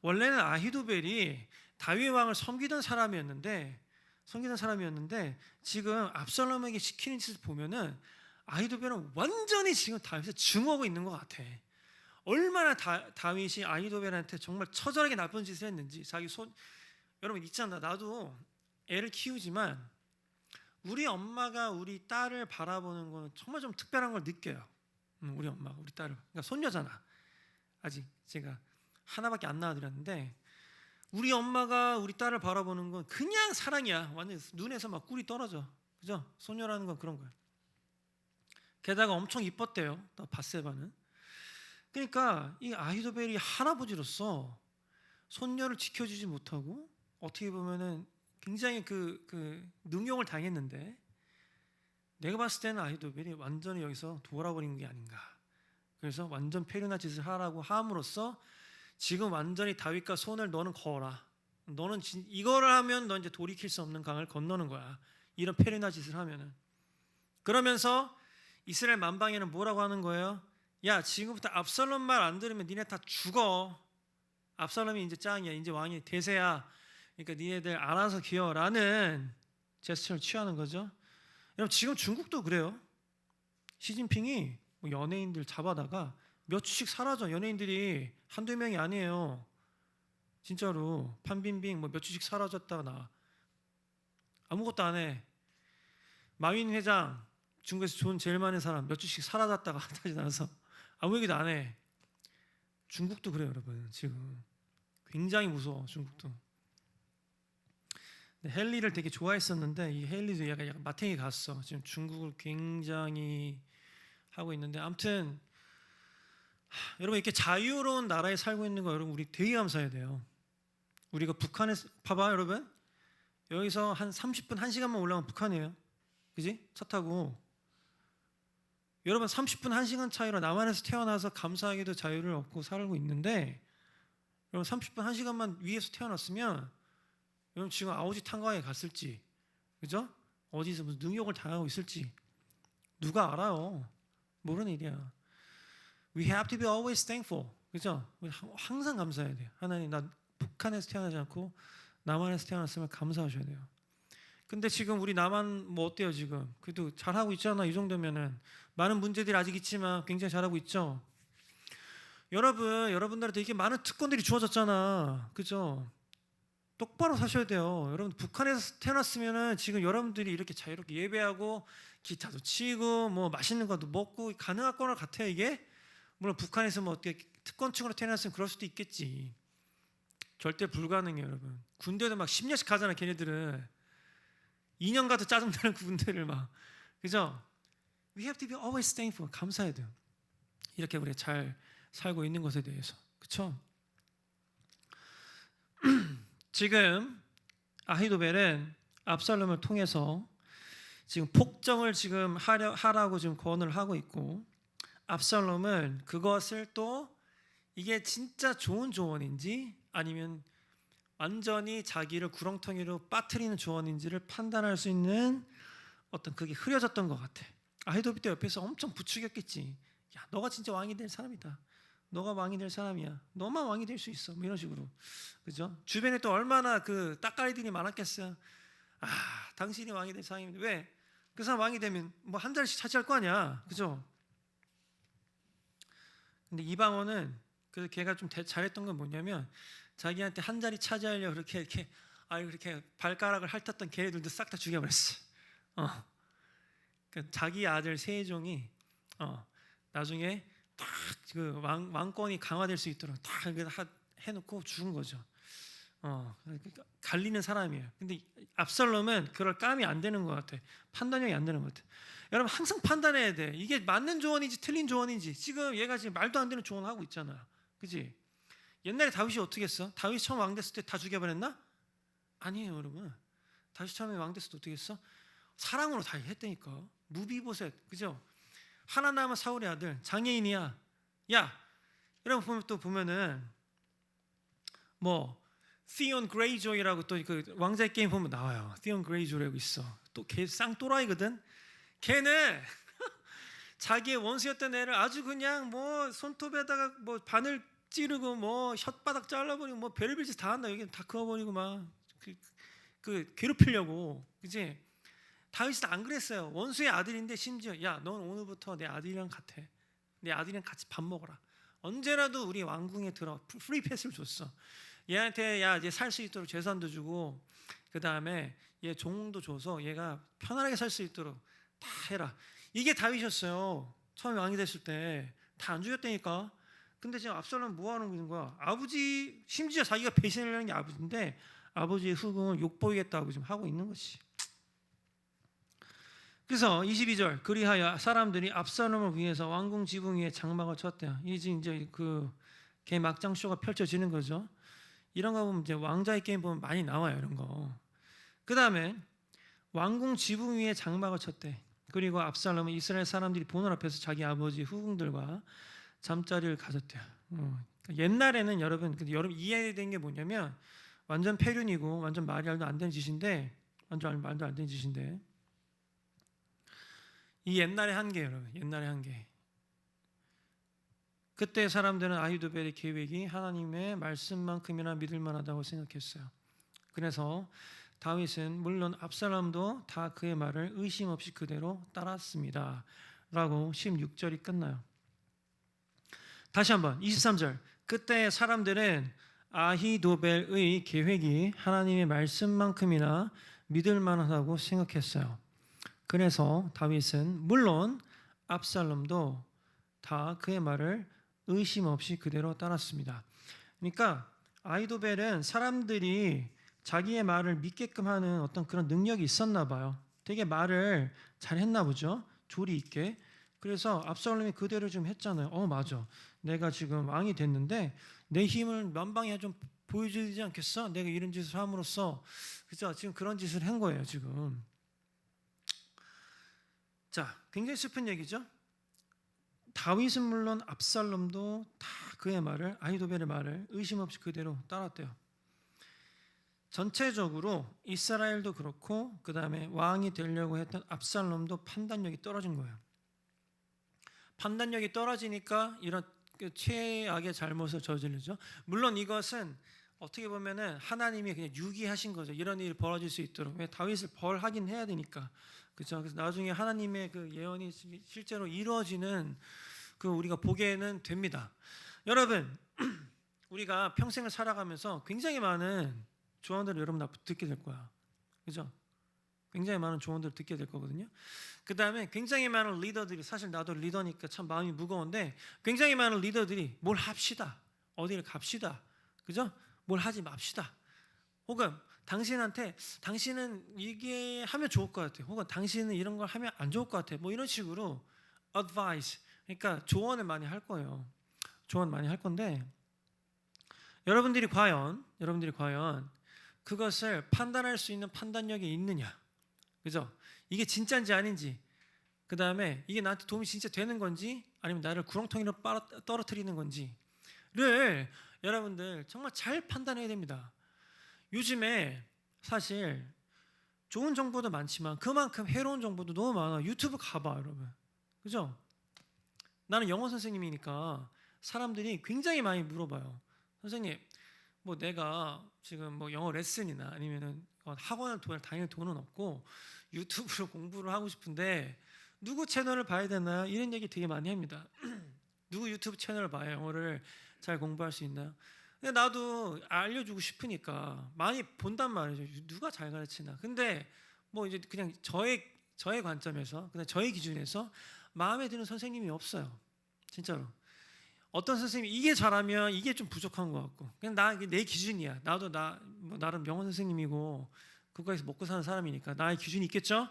원래는 아히도벨이 다윗 왕을 섬기던 사람이었는데 지금 압살롬에게 시키는 짓을 보면은 아히도벨은 완전히 지금 다윗을 증오하고 있는 것 같아. 얼마나 다윗이 아히도벨한테 정말 처절하게 나쁜 짓을 했는지 여러분 있잖아. 나도 애를 키우지만 우리 엄마가 우리 딸을 바라보는 거는 정말 좀 특별한 걸 느껴요. 우리 엄마가 우리 딸을 그러니까 손녀잖아. 아직 제가 하나밖에 안 낳아드렸는데 우리 엄마가 우리 딸을 바라보는 건 그냥 사랑이야. 완전 눈에서 막 꿀이 떨어져. 그죠? 손녀라는 건 그런 거야. 게다가 엄청 이뻤대요. 또 밧세바는. 그러니까 이 아히도벨이 할아버지로서 손녀를 지켜주지 못하고 어떻게 보면은 굉장히 그 능욕을 당했는데 내가 봤을 때는 아히도벨이 완전히 여기서 돌아버린 게 아닌가. 그래서 완전 페르나 짓을 하라고 함으로써 지금 완전히 다윗과 손을 너는 그어라. 너는 이거를 하면 너 이제 돌이킬 수 없는 강을 건너는 거야. 이런 페르나 짓을 하면은. 그러면서 이스라엘 만방에는 뭐라고 하는 거예요? 야 지금부터 압살롬 말 안 들으면 니네 다 죽어. 압살롬이 이제 짱이야. 이제 왕이 대세야. 그러니까 니네들 알아서 기어라는 제스처를 취하는 거죠. 여러분 지금 중국도 그래요. 시진핑이 뭐 연예인들 잡아다가 몇 주씩 사라져. 연예인들이 한두 명이 아니에요. 진짜로 판빈빙 뭐 몇 주씩 사라졌다가 나 아무것도 안 해. 마윈 회장 중국에서 돈 제일 많은 사람 몇 주씩 사라졌다가 다시 나와서 아무 얘기도 안 해. 중국도 그래요, 여러분. 지금 굉장히 무서워. 중국도. 헨리를 되게 좋아했었는데 이 헨리도 약간 마탱이 갔어. 지금 중국을 굉장히 하고 있는데 아무튼 여러분 이렇게 자유로운 나라에 살고 있는 거 여러분 우리 되게 감사해야 돼요. 우리가 북한에 봐봐 여러분 여기서 한 30분 1시간만 올라가면 북한이에요. 그지? 차 타고 여러분 30분 1시간 차이로 남한에서 태어나서 감사하게도 자유를 얻고 살고 있는데 여러분 30분 1시간만 위에서 태어났으면 여러분 지금 아오지 탄광에 갔을지 그죠? 어디서 무슨 능욕을 당하고 있을지 누가 알아요. 모르는 일이야. We have to be always thankful. 그죠? 항상 감사해야 돼요. 하나님 나 북한에서 태어나지 않고 남한에서 태어났으면 감사하셔야 돼요. 근데 지금 우리 남한 뭐 어때요 지금? 그래도 잘하고 있잖아. 이 정도면은 많은 문제들이 아직 있지만 굉장히 잘하고 있죠. 여러분들한테 이렇게 많은 특권들이 주어졌잖아. 그죠? 똑바로 사셔야 돼요. 여러분 북한에서 태어났으면은 지금 여러분들이 이렇게 자유롭게 예배하고 기타도 치고 뭐 맛있는 것도 먹고 가능할 거나 같아요 이게. 물론 북한에서 뭐 어떻게 특권층으로 태어났으면 그럴 수도 있겠지. 절대 불가능해요, 여러분. 군대도 막 10년씩 가잖아, 걔네들은. 2년 가도 짜증나는 군대를 막. 그죠? We have to be always thankful. 감사해야 돼요. 이렇게 우리가 잘 살고 있는 것에 대해서. 그렇죠? 지금 아히도벨은 압살롬을 통해서 지금 폭정을 지금 하라고 지금 권을 하고 있고, 압살롬은 그것을 또 이게 진짜 좋은 조언인지 아니면 완전히 자기를 구렁텅이로 빠뜨리는 조언인지를 판단할 수 있는 어떤 그게 흐려졌던 것 같아. 아히도벨도 옆에서 엄청 부추겼겠지. 야, 너가 진짜 왕이 될 사람이다. 너가 왕이 될 사람이야. 너만 왕이 될 수 있어. 뭐 이런 식으로, 그죠? 주변에 또 얼마나 그 따까리들이 많았겠어요. 아, 당신이 왕이 될 사람인데 왜? 그 사람 왕이 되면 뭐 한 자리씩 차지할 거 아니야, 그죠? 근데 이방원은 그 걔가 좀 잘했던 건 뭐냐면 자기한테 한 자리 차지하려고 이렇게 발가락을 핥았던 걔네들도 싹 다 죽여버렸어. 그러니까 자기 아들 세종이 나중에 딱 그 왕권이 강화될 수 있도록 다 해놓고 죽은 거죠. 그러니까 갈리는 사람이에요. 근데 압살롬은 그럴 감이 안 되는 것 같아. 판단력이 안 되는 것 같아. 여러분 항상 판단해야 돼. 이게 맞는 조언인지 틀린 조언인지. 지금 얘가 지금 말도 안 되는 조언을 하고 있잖아. 그지? 옛날에 다윗이 어떻게 했어? 다윗이 처음 왕 됐을 때 다 죽여버렸나? 아니에요, 여러분. 다윗이 처음에 왕 됐을 때 어떻게 했어? 사랑으로 다 했다니까. 무비보셋, 그죠? 하나 남은 사울의 아들, 장애인이야. 야, 여러분 또 보면은 뭐 티온 그레이조이라고 또 그 왕자의 게임 보면 나와요. 티온 그레이조이라고 있어. 또 걔 쌍또라이거든. 걔는 자기의 원수였던 애를 아주 그냥 뭐 손톱에다가 뭐 바늘 찌르고 뭐 혓바닥 잘라버리고 뭐 별의별 짓 다 한다. 여기 다 그어버리고 막 그 괴롭히려고, 그지? 다윗은 안 그랬어요. 원수의 아들인데 심지어 야, 넌 오늘부터 내 아들이랑 같아. 내 아들이랑 같이 밥 먹어라. 언제라도 우리 왕궁에 들어. 프리 패스를 줬어. 얘한테 야, 얘 살 수 있도록 재산도 주고 그 다음에 얘 종도 줘서 얘가 편안하게 살 수 있도록 다 해라. 이게 다윗이었어요. 처음에 왕이 됐을 때 다 안 죽였다니까. 근데 지금 압살롬은 뭐 하는 거야? 아버지, 심지어 자기가 배신을 하는 게 아버지인데 아버지의 후궁을 욕보이겠다고 지금 하고 있는 것이. 그래서 22절, 그리하여 사람들이 압살롬을 위해서 왕궁 지붕 위에 장막을 쳤대요. 이제 걔 막장 쇼가 펼쳐지는 거죠. 이런 거 보면 이제 왕자의 게임 보면 많이 나와요, 이런 거. 그 다음에 왕궁 지붕 위에 장막을 쳤대. 그리고 압살롬은 이스라엘 사람들이 보는 앞에서 자기 아버지 후궁들과 잠자리를 가졌대요. 그러니까 옛날에는 여러분 이해된 게 뭐냐면 완전 폐륜이고 완전 말도 안 되는 짓인데, 완전 말도 안 되는 짓인데, 이 옛날의 한계, 여러분, 옛날의 한계. 그때 사람들은 아히도벨의 계획이 하나님의 말씀만큼이나 믿을 만하다고 생각했어요. 그래서 다윗은 물론 압살롬도 다 그의 말을 의심 없이 그대로 따랐습니다. 라고 16절이 끝나요. 다시 한번 23절. 그때 사람들은 아히도벨의 계획이 하나님의 말씀만큼이나 믿을 만하다고 생각했어요. 그래서 다윗은 물론 압살롬도 다 그의 말을 의심 없이 그대로 따랐습니다. 그러니까 아히도벨은 사람들이 자기의 말을 믿게끔 하는 어떤 그런 능력이 있었나 봐요. 되게 말을 잘했나 보죠. 조리 있게. 그래서 압살롬이 그대로 좀 했잖아요. 맞아. 내가 지금 왕이 됐는데 내 힘을 만방에 좀 보여줘야 되지 않겠어? 내가 이런 짓을 함으로써. 그죠? 지금 그런 짓을 한 거예요, 지금. 자, 굉장히 슬픈 얘기죠. 다윗은 물론 압살롬도 다 그의 말을, 아히도벨의 말을 의심 없이 그대로 따랐대요. 전체적으로 이스라엘도 그렇고 그 다음에 왕이 되려고 했던 압살롬도 판단력이 떨어진 거예요. 판단력이 떨어지니까 이런 최악의 잘못을 저지르죠. 물론 이것은 어떻게 보면은 하나님이 그냥 유기하신 거죠. 이런 일이 벌어질 수 있도록. 왜? 다윗을 벌하긴 해야 되니까. 그렇죠. 그래서 나중에 하나님의 그 예언이 실제로 이루어지는 그 우리가 보게는 됩니다. 여러분, 우리가 평생을 살아가면서 굉장히 많은 조언들을 여러분 듣게 될 거야. 그죠? 굉장히 많은 조언들을 듣게 될 거거든요. 그 다음에 굉장히 많은 리더들이, 사실 나도 리더니까 참 마음이 무거운데, 굉장히 많은 리더들이 뭘 합시다, 어디를 갑시다, 그죠? 뭘 하지 맙시다. 혹은 당신한테 당신은 이게 하면 좋을 것 같아. 혹은 당신은 이런 걸 하면 안 좋을 것 같아. 뭐 이런 식으로 advice, 그러니까 조언을 많이 할 거예요. 조언 많이 할 건데 여러분들이 과연 그것을 판단할 수 있는 판단력이 있느냐, 그죠? 이게 진짜인지 아닌지, 그 다음에 이게 나한테 도움이 진짜 되는 건지 아니면 나를 구렁텅이로 떨어뜨리는 건지를 여러분들 정말 잘 판단해야 됩니다. 요즘에 사실 좋은 정보도 많지만 그만큼 해로운 정보도 너무 많아. 유튜브 가봐 여러분, 그죠? 나는 영어 선생님이니까 사람들이 굉장히 많이 물어봐요. 선생님, 뭐 내가 지금 뭐 영어 레슨이나 아니면은 학원을 다닐 돈은 없고 유튜브로 공부를 하고 싶은데 누구 채널을 봐야 되나 이런 얘기 되게 많이 합니다. 누구 유튜브 채널을 봐야 영어를 잘 공부할 수 있나요? 근데 나도 알려주고 싶으니까 많이 본단 말이죠. 누가 잘 가르치나. 근데 뭐 이제 그냥 저의 관점에서, 그냥 저의 기준에서 마음에 드는 선생님이 없어요. 진짜로. 어떤 선생님이 이게 잘하면 이게 좀 부족한 것 같고, 그냥 내 기준이야. 나도 뭐 나름 영어 선생님이고 국가에서 먹고 사는 사람이니까 나의 기준이 있겠죠.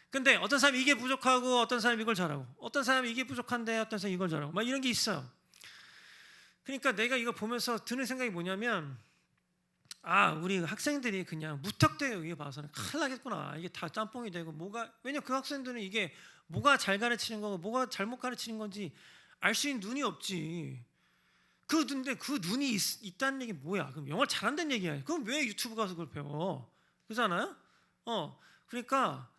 근데 어떤 사람이 이게 부족하고 어떤 사람이 이걸 잘하고, 어떤 사람이 이게 부족한데 어떤 사람이 이걸 잘하고, 막 이런 게 있어요. 그러니까 내가 이거 보면서 드는 생각이 뭐냐면, 우리 학생들이 그냥 무턱대고 여기 봐서는 큰일 나겠구나. 이게 다 짬뽕이 되고 왜냐 그 학생들은 이게 뭐가 잘 가르치는 거고 뭐가 잘못 가르치는 건지 알 수 있는 눈이 없지. 근데 그 눈이 있다는 얘기 뭐야? 그럼 영어를 잘한다는 얘기야. 그럼 왜 유튜브 가서 그걸 배워? 그렇잖아요? 그러니까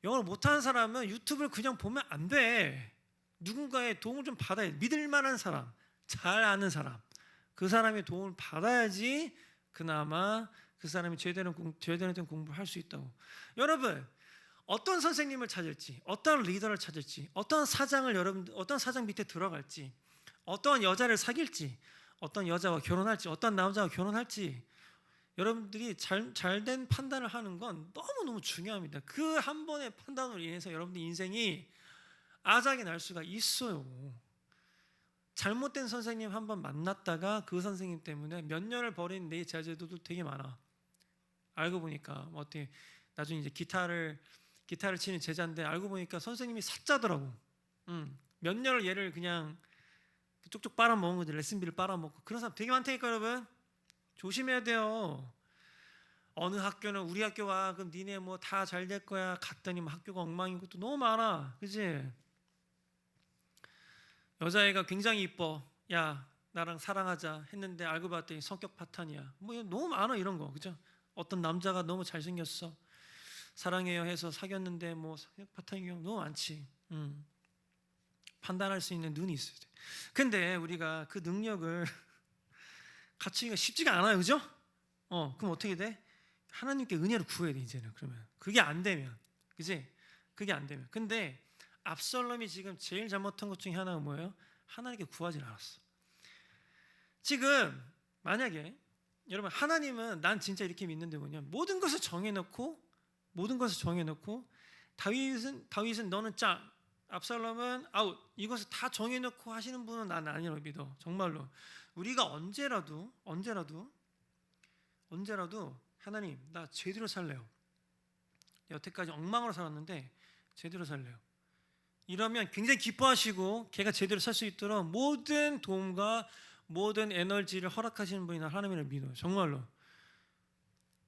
영어를 못하는 사람은 유튜브를 그냥 보면 안 돼. 누군가의 도움을 좀 받아야 돼. 믿을 만한 사람, 잘 아는 사람, 그 사람의 도움을 받아야지 그나마 그 사람이 제대로 된 공부를 할 수 있다고. 여러분, 어떤 선생님을 찾을지, 어떤 리더를 찾을지, 어떤 사장 밑에 들어갈지, 어떤 여자를 사귈지, 어떤 여자와 결혼할지, 어떤 남자와 결혼할지, 여러분들이 잘된 판단을 하는 건 너무너무 중요합니다. 그 한 번의 판단으로 인해서 여러분들 인생이 아작이 날 수가 있어요. 잘못된 선생님 한 번 만났다가 그 선생님 때문에 몇 년을 버린 내 제자들도 되게 많아. 알고 보니까 어떻게 나중에 이제 기타를 치는 제자인데 알고 보니까 선생님이 사짜더라고. 몇 년을 얘를 그냥 쪽쪽 빨아먹은 거지. 레슨비를 빨아먹고. 그런 사람 되게 많다니까 여러분. 조심해야 돼요. 어느 학교는 우리 학교 와, 그럼 니네 뭐 다 잘 될 거야. 갔더니 뭐 학교가 엉망인 것도 너무 많아. 그치? 여자애가 굉장히 이뻐. 야, 나랑 사랑하자 했는데 알고 봤더니 성격 파탄이야. 뭐 너무 많아 이런 거. 그죠? 어떤 남자가 너무 잘생겼어. 사랑해요 해서 사귀었는데 뭐 성격 파탄인 경우 너무 많지. 판단할 수 있는 눈이 있어야 돼. 근데 우리가 그 능력을 갖추기가 쉽지가 않아요. 그죠? 그럼 어떻게 돼? 하나님께 은혜를 구해야 돼 이제는. 그러면 그게 안 되면, 그지? 그게 안 되면. 근데 압살롬이 지금 제일 잘못한 것 중에 하나가 뭐예요? 하나님께 구하지 않았어. 지금 만약에 여러분, 하나님은 난 진짜 이렇게 믿는데 뭐냐면 모든 것을 정해놓고 다윗은 너는 짱, 압살롬은 아웃, 이것을 다 정해놓고 하시는 분은 난 아니라고 믿어. 정말로 우리가 언제라도 하나님, 나 제대로 살래요. 여태까지 엉망으로 살았는데 제대로 살래요. 이러면 굉장히 기뻐하시고 걔가 제대로 살 수 있도록 모든 도움과 모든 에너지를 허락하시는 분이 난 하나님을 믿어요. 정말로.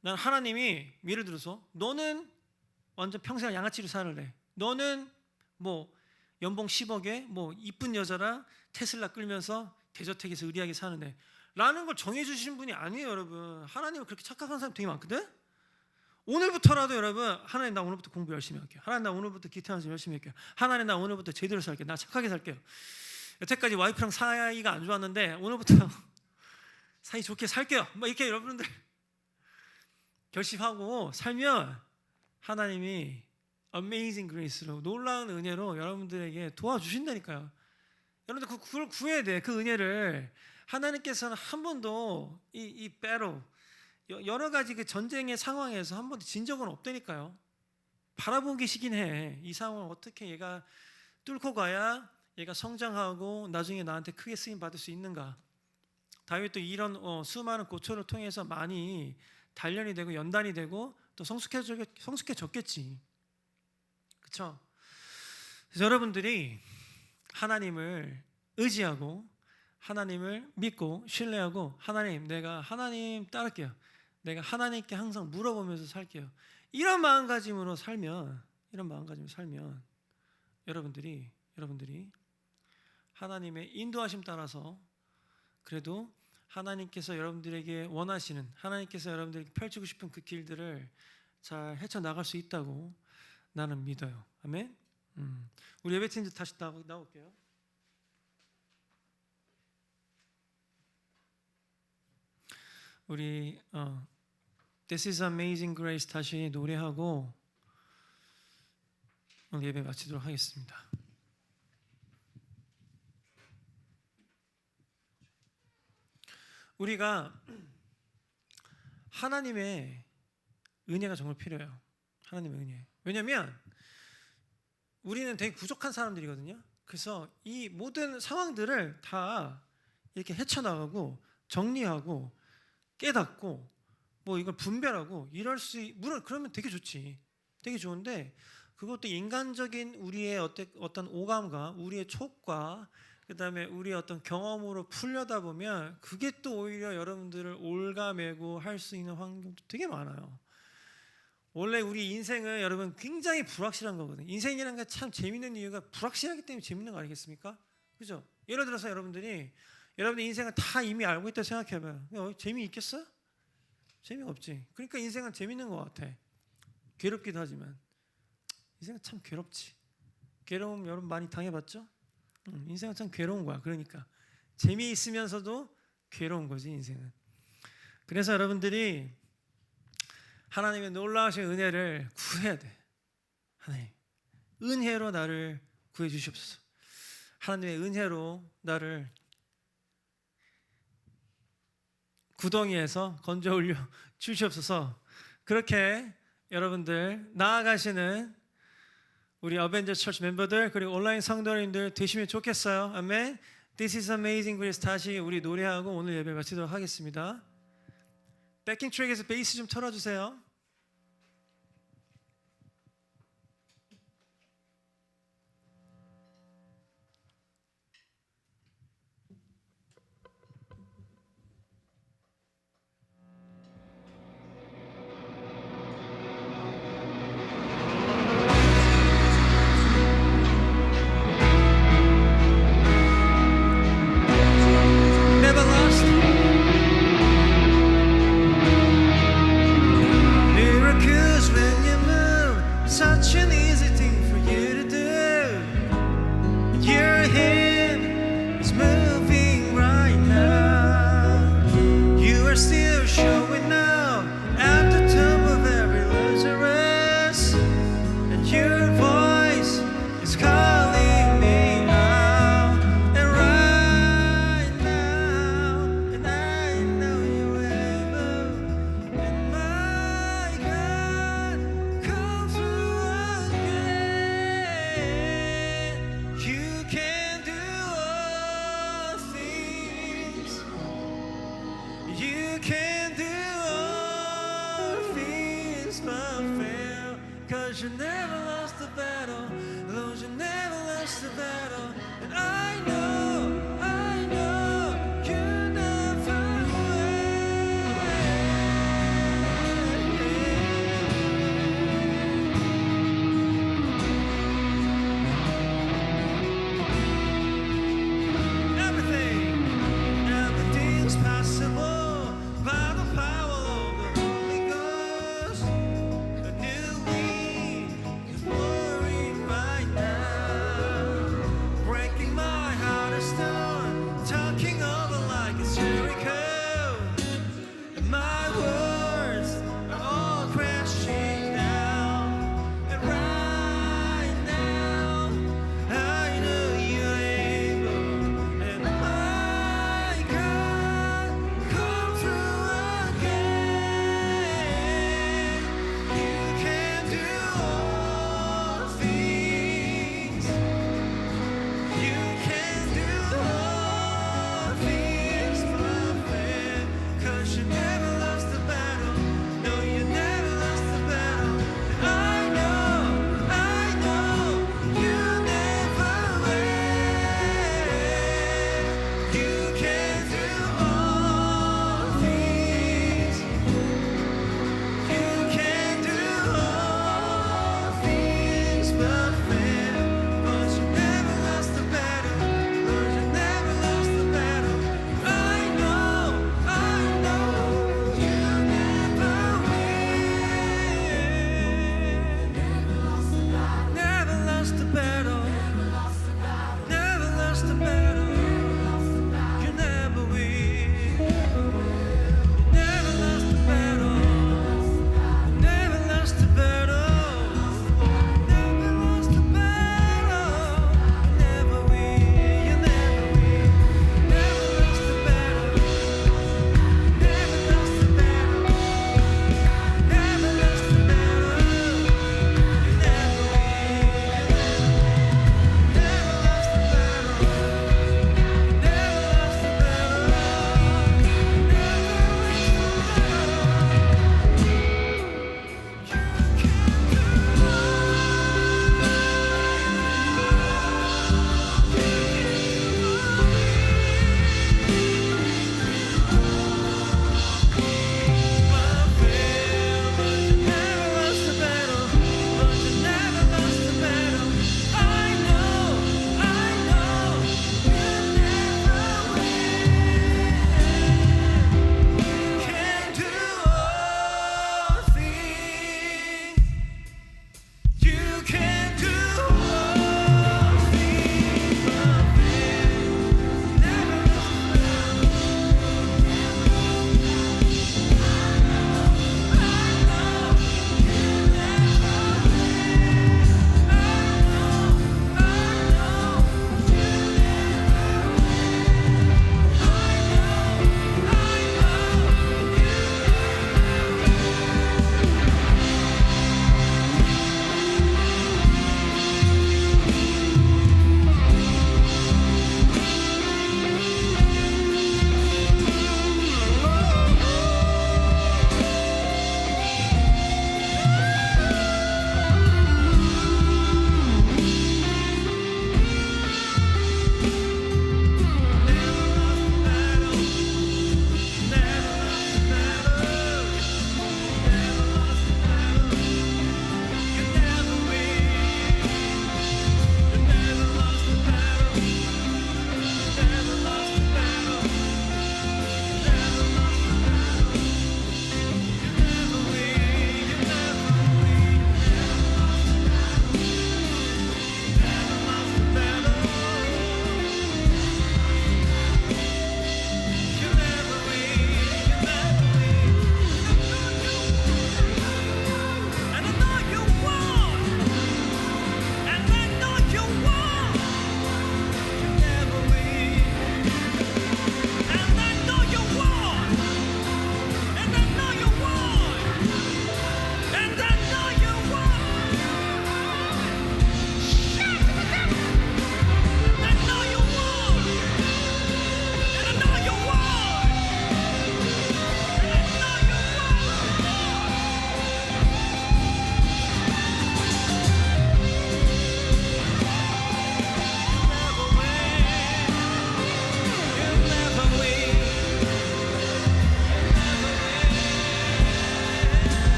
난 하나님이 예를 들어서 너는 완전 평생 양아치로 살래. 너는 뭐 연봉 10억에 뭐 이쁜 여자랑 테슬라 끌면서 대저택에서 의리하게 사는데 라는 걸 정해주시는 분이 아니에요. 여러분, 하나님은 그렇게 착각하는 사람 되게 많거든. 오늘부터라도 여러분, 하나님 나 오늘부터 공부 열심히 할게요. 하나님 나 오늘부터 기타 연습 열심히 할게요. 하나님 나 오늘부터 제대로 살게요. 나 착하게 살게요. 여태까지 와이프랑 사이가 안 좋았는데 오늘부터 사이 좋게 살게요. 뭐 이렇게 여러분들 결심하고 살면 하나님이 Amazing Grace로, 놀라운 은혜로 여러분들에게 도와주신다니까요. 여러분들 그걸 구해야 돼. 그 은혜를. 하나님께서는 한 번도 이 battle, 여러 가지 그 전쟁의 상황에서 한 번도 진 적은 없다니까요. 바라보고 계시긴 해. 이 상황을 어떻게 얘가 뚫고 가야 얘가 성장하고 나중에 나한테 크게 쓰임 받을 수 있는가. 다윗도 이런 수많은 고초를 통해서 많이 단련이 되고 연단이 되고 또 성숙해졌겠지. 그렇죠? 그래서 여러분들이 하나님을 의지하고 하나님을 믿고 신뢰하고 하나님, 내가 하나님 따를게요. 내가 하나님께 항상 물어보면서 살게요. 이런 마음가짐으로 살면 여러분들이 하나님의 인도하심 따라서 그래도 하나님께서 여러분들에게 원하시는, 하나님께서 여러분들에게 펼치고 싶은 그 길들을 잘 헤쳐나갈 수 있다고 나는 믿어요. 아멘. 우리 예배팀 다시 나올게요. 우리 This is Amazing Grace 다시 노래하고 오늘 예배 마치도록 하겠습니다. 우리가 하나님의 은혜가 정말 필요해요. 하나님의 은혜. 왜냐하면 우리는 되게 부족한 사람들이거든요. 그래서 이 모든 상황들을 다 이렇게 헤쳐나가고 정리하고 깨닫고 뭐 이걸 분별하고 이럴 수, 물론 그러면 되게 좋지. 되게 좋은데 그것도 인간적인 우리의 어떤 오감과 우리의 촉과 그다음에 우리의 어떤 경험으로 풀려다 보면 그게 또 오히려 여러분들을 올가매고 할 수 있는 환경도 되게 많아요. 원래 우리 인생은 여러분 굉장히 불확실한 거거든요. 인생이라는 게 참 재밌는 이유가 불확실하기 때문에 재밌는 거 아니겠습니까? 그죠? 예를 들어서 여러분들 인생을 다 이미 알고 있다고 생각해봐요. 재미있겠어? 재미가 없지. 그러니까 인생은 재밌는 것 같아. 괴롭기도 하지만 인생은 참 괴롭지. 괴로움 여러분 많이 당해봤죠? 인생은 참 괴로운 거야. 그러니까 재미있으면서도 괴로운 거지 인생은. 그래서 여러분들이 하나님의 놀라우신 은혜를 구해야 돼. 하나님, 은혜로 나를 구해 주시옵소서. 하나님의 은혜로 나를 구덩이에서 건져 올려 주시옵소서. 그렇게 여러분들 나아가시는 우리 어벤져스 처치 멤버들 그리고 온라인 성도님들 되시면 좋겠어요. 아멘. This is Amazing Grace 다시 우리 노래하고 오늘 예배 마치도록 하겠습니다. 백킹 트랙에서 베이스 좀 털어주세요. You never lost the battle, Lord, you never lost the battle, and I know you never will. Everything's possible by the power of the Holy Ghost. A new week is pouring right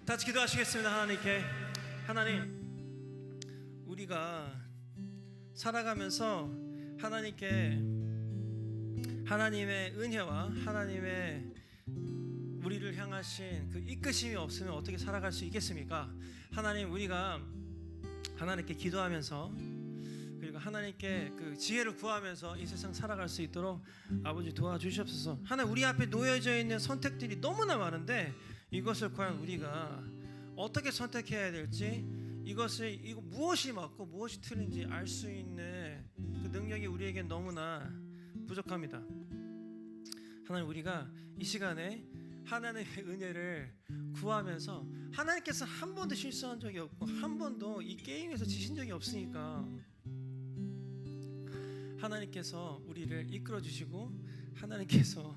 다 같이 기도하시겠습니다. 하나님께. 하나님, 우리가 살아가면서 하나님께 하나님의 은혜와 하나님의 우리를 향하신 그 이끄심이 없으면 어떻게 살아갈 수 있겠습니까? 하나님, 우리가 하나님께 기도하면서 그리고 하나님께 그 지혜를 구하면서 이 세상 살아갈 수 있도록 아버지 도와주시옵소서. 하나님, 우리 앞에 놓여져 있는 선택들이 너무나 많은데 이것을 과연 우리가 어떻게 선택해야 될지, 이거 무엇이 맞고 무엇이 틀린지 알 수 있는 그 능력이 우리에게 너무나 부족합니다. 하나님, 우리가 이 시간에 하나님의 은혜를 구하면서, 하나님께서 한 번도 실수한 적이 없고 한 번도 이 게임에서 지신 적이 없으니까 하나님께서 우리를 이끌어 주시고 하나님께서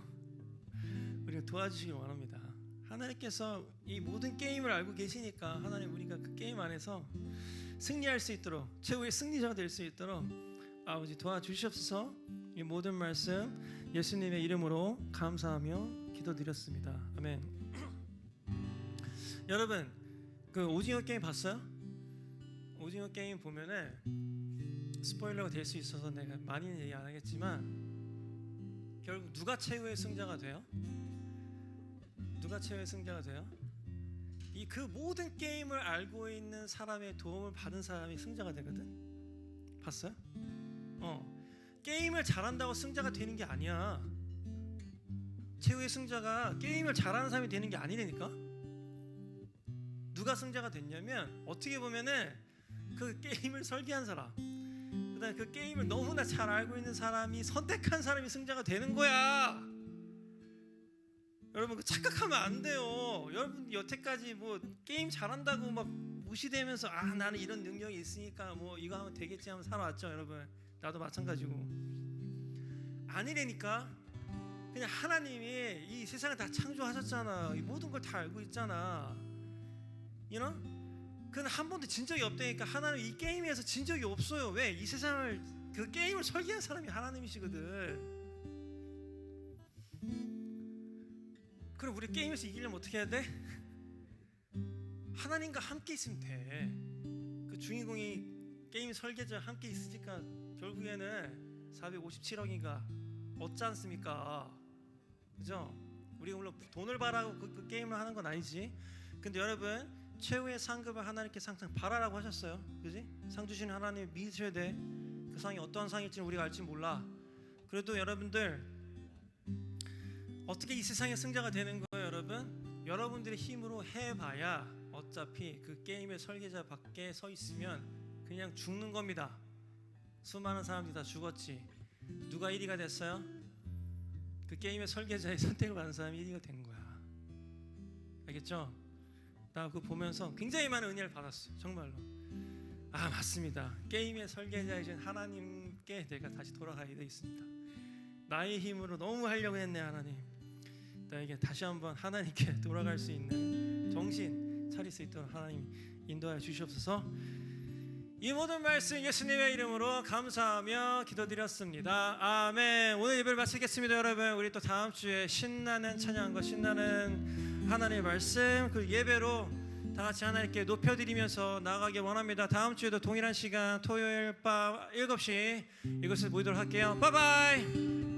우리를 도와주시길 원합니다. 하나님께서 이 모든 게임을 알고 계시니까 하나님, 우리가 그 게임 안에서 승리할 수 있도록, 최후의 승리자가 될 수 있도록 아버지 도와주시옵소서. 이 모든 말씀 예수님의 이름으로 감사하며 기도드렸습니다. 아멘. 여러분, 그 오징어 게임 봤어요? 오징어 게임 보면은 스포일러가 될 수 있어서 내가 많이는 얘기 안 하겠지만 결국 누가 최후의 승자가 돼요? 누가 최후의 승자가 돼요? 이 그 모든 게임을 알고 있는 사람의 도움을 받은 사람이 승자가 되거든. 봤어요? 게임을 잘한다고 승자가 되는 게 아니야. 최후의 승자가 게임을 잘하는 사람이 되는 게 아니라니까. 누가 승자가 됐냐면, 어떻게 보면은 그 게임을 설계한 사람, 그다음에 그 게임을 너무나 잘 알고 있는 사람이 선택한 사람이 승자가 되는 거야. 여러분, 그 착각하면 안 돼요. 여러분 여태까지 뭐 게임 잘한다고 막 무시되면서 나는 이런 능력이 있으니까 뭐 이거 하면 되겠지 하면 살아왔죠. 여러분, 나도 마찬가지고. 아니라니까. 그냥 하나님이 이 세상을 다 창조하셨잖아. 이 모든 걸 다 알고 있잖아. You know? 그는 한 번도 진 적이 없다니까. 하나님 이 게임에서 진 적이 없어요. 왜? 이 세상을, 그 게임을 설계한 사람이 하나님이시거든. 그럼 우리 게임에서 이기려면 어떻게 해야 돼? 하나님과 함께 있으면 돼. 그 주인공이 게임 설계자와 함께 있으니까 결국에는 457억인가 얻지 않습니까? 그죠? 우리가 물론 돈을 바라고 그 게임을 하는 건 아니지. 근데 여러분, 최후의 상급을 하나님께 항상 바라라고 하셨어요. 그지? 상 주시는 하나님 믿으셔야 돼. 그 상이 어떠한 상일지는 우리가 알지 몰라. 그래도 여러분들, 어떻게 이 세상의 승자가 되는 거예요, 여러분? 여러분들의 힘으로 해봐야 어차피 그 게임의 설계자 밖에 서 있으면 그냥 죽는 겁니다. 수많은 사람들이 다 죽었지. 누가 1위가 됐어요? 그 게임의 설계자의 선택을 받은 사람이 1위가 된 거야. 알겠죠? 나 그거 보면서 굉장히 많은 은혜를 받았어요. 정말로. 맞습니다. 게임의 설계자이신 하나님께 내가 다시 돌아가야 돼 있습니다. 나의 힘으로 너무 하려고 했네. 하나님, 나에게 다시 한번 하나님께 돌아갈 수 있는 정신 차릴 수 있도록 하나님 인도하여 주시옵소서. 이 모든 말씀 예수님의 이름으로 감사하며 기도드렸습니다. 아멘. 오늘 예배를 마치겠습니다. 여러분, 우리 또 다음 주에 신나는 찬양과 신나는 하나님의 말씀, 그 예배로 다 같이 하나님께 높여드리면서 나아가길 원합니다. 다음 주에도 동일한 시간 토요일 밤 7시 이곳에 모이도록 할게요. 바이바이.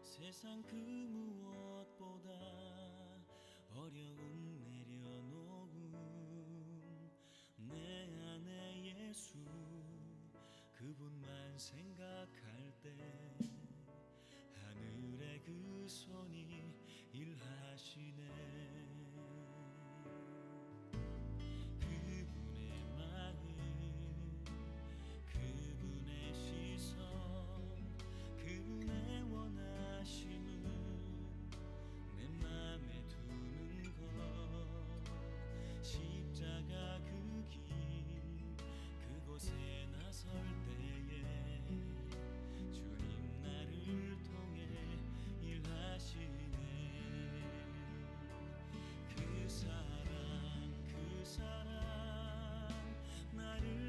세상 그 무엇보다 어려운 내려놓은 내 안에 예수 그분만 생각할 때 하늘의 그 손이 일하시네. 그분의 마음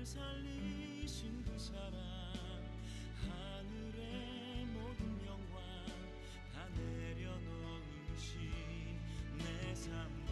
나를 살리신 그 사랑, 하늘의 모든 영광 다 내려놓으신 내 삶